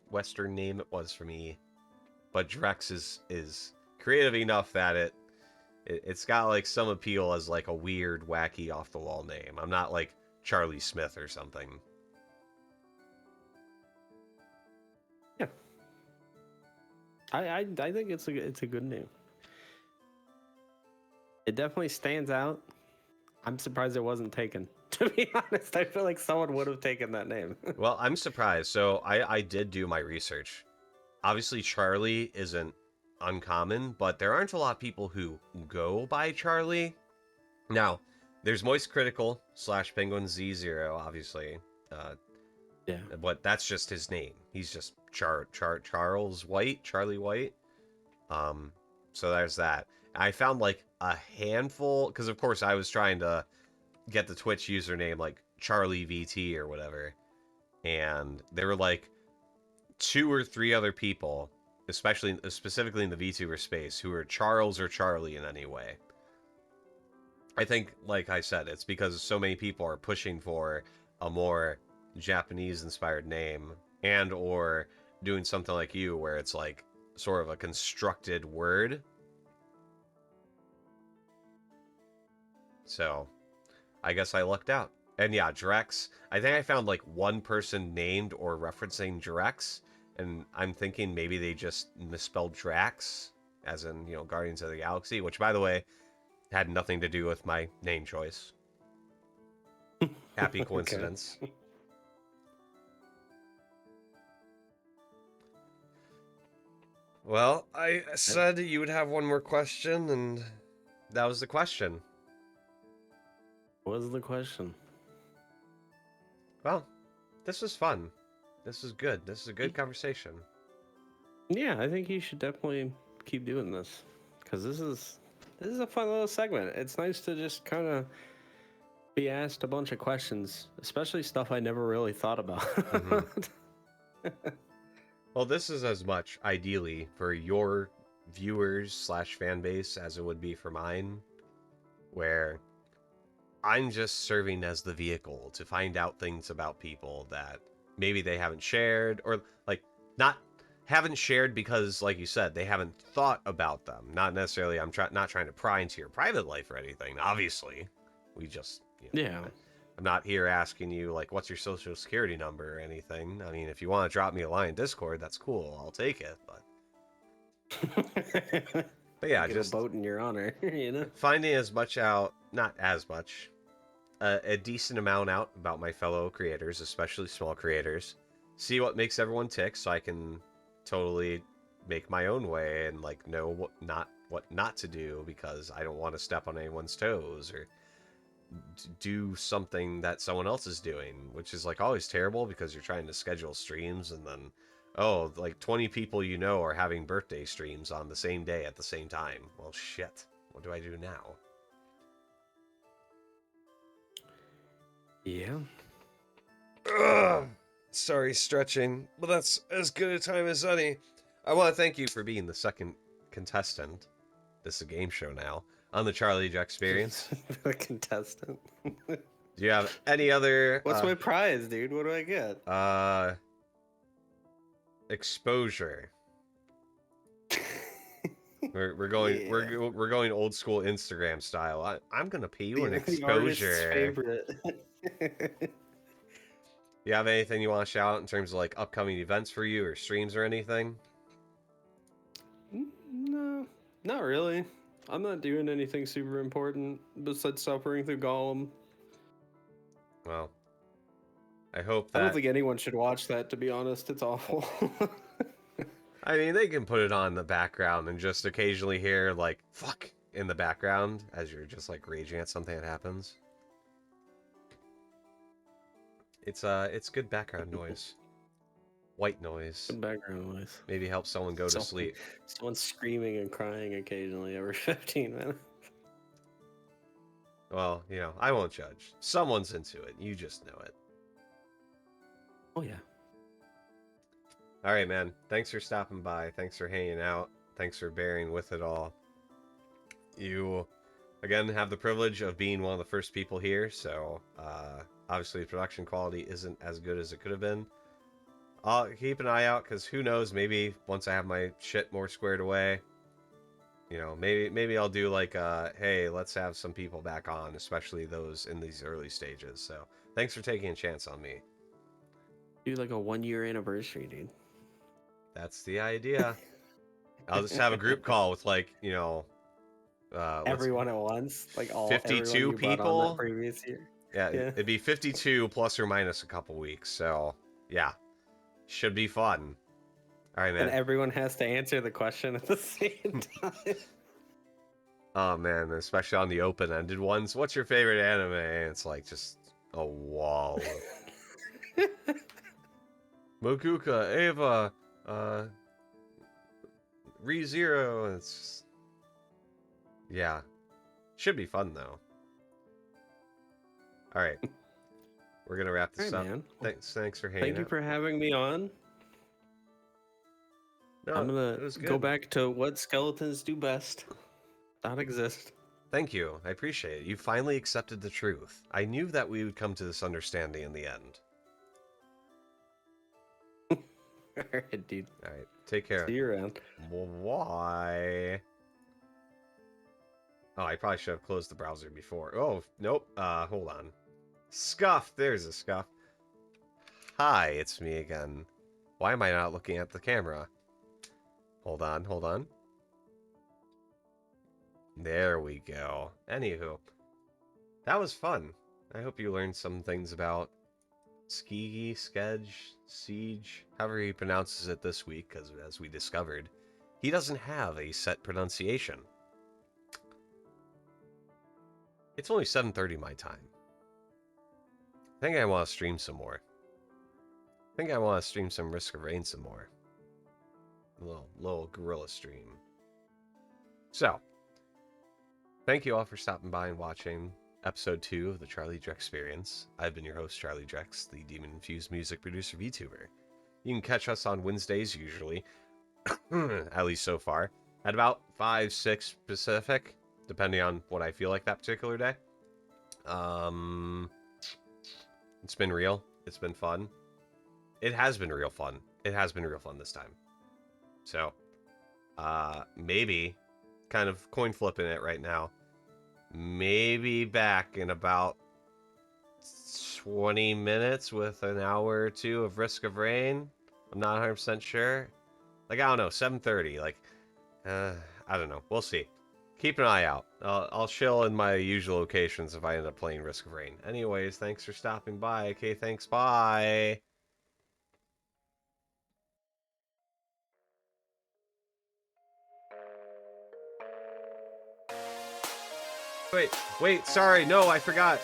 name it was for me. But Drex is creative enough that it's got some appeal as a weird, wacky, off the wall name. I'm not Charlie Smith or something. Yeah. I think it's a good name. It definitely stands out. I'm surprised it wasn't taken. To be honest, I feel like someone would have taken that name. Well, I'm surprised. So I did do my research. Obviously, Charlie isn't uncommon, but there aren't a lot of people who go by Charlie. Now, there's Moist Critical / Penguin Z0, obviously. Yeah. But that's just his name. He's just Charles White, Charlie White. So there's that. I found like a handful, because of course I was trying to get the Twitch username like Charlie VT or whatever, and there were like 2 or 3 other people, specifically in the VTuber space, who were Charles or Charlie in any way. I think, like I said, it's because so many people are pushing for a more Japanese-inspired name, and or doing something like you, where it's like sort of a constructed word. So, I guess I lucked out. And yeah, Drex. I think I found like 1 person named or referencing Drex, and I'm thinking maybe they just misspelled Drax, as in, you know, Guardians of the Galaxy, which, by the way, had nothing to do with my name choice. Happy coincidence. Well, I said you would have one more question, and that was the question. What was the question? Well, this was fun. This is good. This is a good conversation. Yeah, I think you should definitely keep doing this, because this is a fun little segment. It's nice to just kind of be asked a bunch of questions, especially stuff I never really thought about. Well, this is as much, ideally, for your viewers / fan base as it would be for mine, where I'm just serving as the vehicle to find out things about people that maybe they haven't shared, or like not haven't shared because, like you said, they haven't thought about them. Not necessarily not trying to pry into your private life or anything. Obviously, we just, you know, Yeah. I'm not here asking you like what's your social security number or anything. I mean, if you want to drop me a line in Discord, that's cool. I'll take it. But yeah, Get just a boat in your honor, you know. finding as much out, not as much, a decent amount out about my fellow creators, especially small creators. See what makes everyone tick, so I can totally make my own way and like know what not to do, because I don't want to step on anyone's toes or do something that someone else is doing, which is like always terrible because you're trying to schedule streams and then like 20 people you know are having birthday streams on the same day at the same time. Well, shit. What do I do now? Yeah. Ugh. Sorry, stretching, but that's as good a time as any. I want to thank you for being the second contestant. This is a game show now on the Charlie Drexperience. The contestant. Do you have any other? What's my prize, dude? What do I get? Exposure. We're going Yeah. we're going old school Instagram style. I'm gonna pay you an The artist's exposure. favorite. You have anything you want to shout out in terms of like upcoming events for you or streams or anything? No, not really. I'm not doing anything super important besides suffering through Gollum. Well, I hope I don't that. think anyone should watch that, to be honest. It's awful. I mean, they can put it on in the background and just occasionally hear like "fuck" in the background as you're just like raging at something that happens. It's good background noise. White noise. Good background noise. Maybe help someone go to sleep. Someone screaming and crying occasionally every 15 minutes. Well, you know, I won't judge. Someone's into it. You just know it. Oh, yeah. All right, man. Thanks for stopping by. Thanks for hanging out. Thanks for bearing with it all. You, again, have the privilege of being one of the first people here, so obviously the production quality isn't as good as it could have been. I'll keep an eye out, because who knows, maybe once I have my shit more squared away, you know, maybe I'll do like, hey, let's have some people back on, especially those in these early stages. So thanks for taking a chance on me. Do like a 1-year anniversary, dude. That's the idea. I'll just have a group call with like, you know, Everyone at once, like all 52 everyone you brought on people? that previous year. Yeah, Yeah. it'd be 52 plus or minus a couple weeks. So yeah, should be fun. All right, man. And everyone has to answer the question at the same time. Oh man, especially on the open-ended ones. What's your favorite anime? And it's like just a wall. Mokuka, Eva, ReZero. It's just... Yeah. Should be fun, though. All right. We're going to wrap this All up. right, man. Thanks for hanging Thank you out. for having me on. No, I'm it gonna was go good. back to what skeletons do best. Not exist. Thank you. I appreciate it. You finally accepted the truth. I knew that we would come to this understanding in the end. Alright, dude. All right. Take care. See you around. Why? Oh, I probably should have closed the browser before. Oh, nope. Hold on. Scuff. There's a Scuff. Hi, it's me again. Why am I not looking at the camera? Hold on. There we go. Anywho, that was fun. I hope you learned some things about Scege, Siege, however he pronounces it this week, because as we discovered, he doesn't have a set pronunciation. It's only 7:30 my time. I think I want to stream some more. I think I want to stream some Risk of Rain some more. A little gorilla stream. So, thank you all for stopping by and watching episode 2 of the Charlie Drexperience. I've been your host, Charlie Drex, the demon-infused music producer VTuber. You can catch us on Wednesdays usually, at least so far, at about 5, 6 Pacific, depending on what I feel like that particular day. It's been real. It's been fun. It has been real fun. It has been real fun this time. So, maybe, kind of coin flipping it right now, maybe back in about 20 minutes with an hour or two of Risk of Rain. I'm not 100% sure. Like, I don't know, 7:30. Like, I don't know. We'll see. Keep an eye out. I'll chill in my usual locations if I end up playing Risk of Rain. Anyways, thanks for stopping by. Okay, thanks. Bye. Wait, sorry, no, I forgot.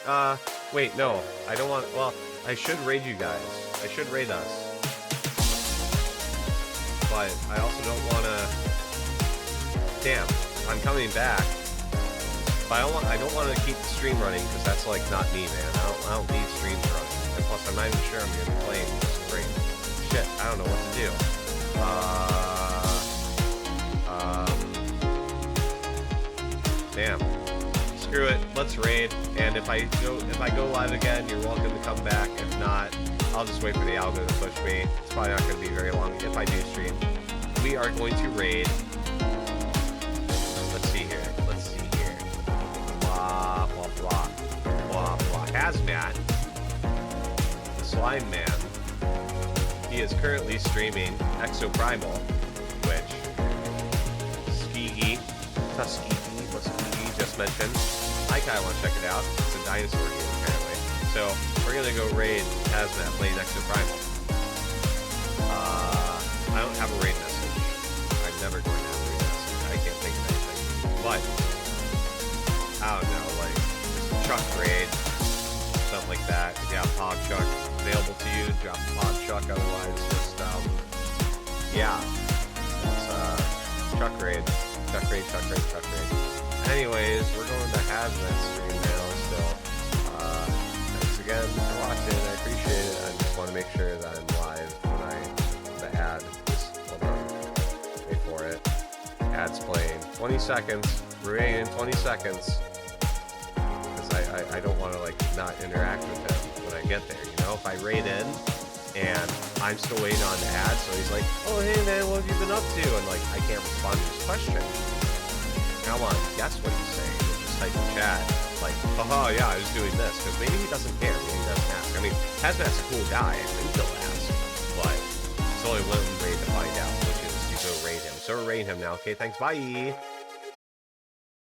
Wait, no, I don't want, well, I should raid you guys. I should raid us. But I also don't want to, damn, I'm coming back. But I don't want to keep the stream running, because that's, like, not me, man. I don't need streams running. And plus, I'm not even sure I'm going to be playing this great. Shit, I don't know what to do. Damn. Screw it, let's raid, and if I go live again, you're welcome to come back. If not, I'll just wait for the algo to push me. It's probably not going to be very long if I do stream. We are going to raid. Let's see here. Blah, blah, blah. Blah, blah. Hazmat. The Slime Man. He is currently streaming Exoprimal, which Scege, just mentioned. I kind of want to check it out. It's a dinosaur game, apparently. So, we're going to go raid Hazmat playing Exoprimal. I don't have a raid message. I'm never going to have a raid message. I can't think of anything. But, I don't know, like, Chuck raid, something like that. If you have Pog Chuck available to you, drop Pog Chuck. Otherwise, just, yeah. It's, Chuck raid. Chuck raid. Anyways, we're going to Hazmat stream now, so thanks again for watching. I appreciate it. I just want to make sure that I'm live when the ad is, hold on, wait for it. Ad's playing. 20 seconds. Remaining 20 seconds. Because I don't want to, like, not interact with him when I get there, you know? If I raid in and I'm still waiting on the ad, so he's like, oh, hey, man, what have you been up to? And, like, I can't respond to his question. I want to guess what he's saying. Just type in chat, like, haha, yeah, I was doing this. Because maybe he doesn't care. Maybe he doesn't ask. I mean, Hazmat's a cool guy. I think he'll ask. But it's only one way to find out, which is you go raid him. So we're raiding him now. Okay, thanks. Bye.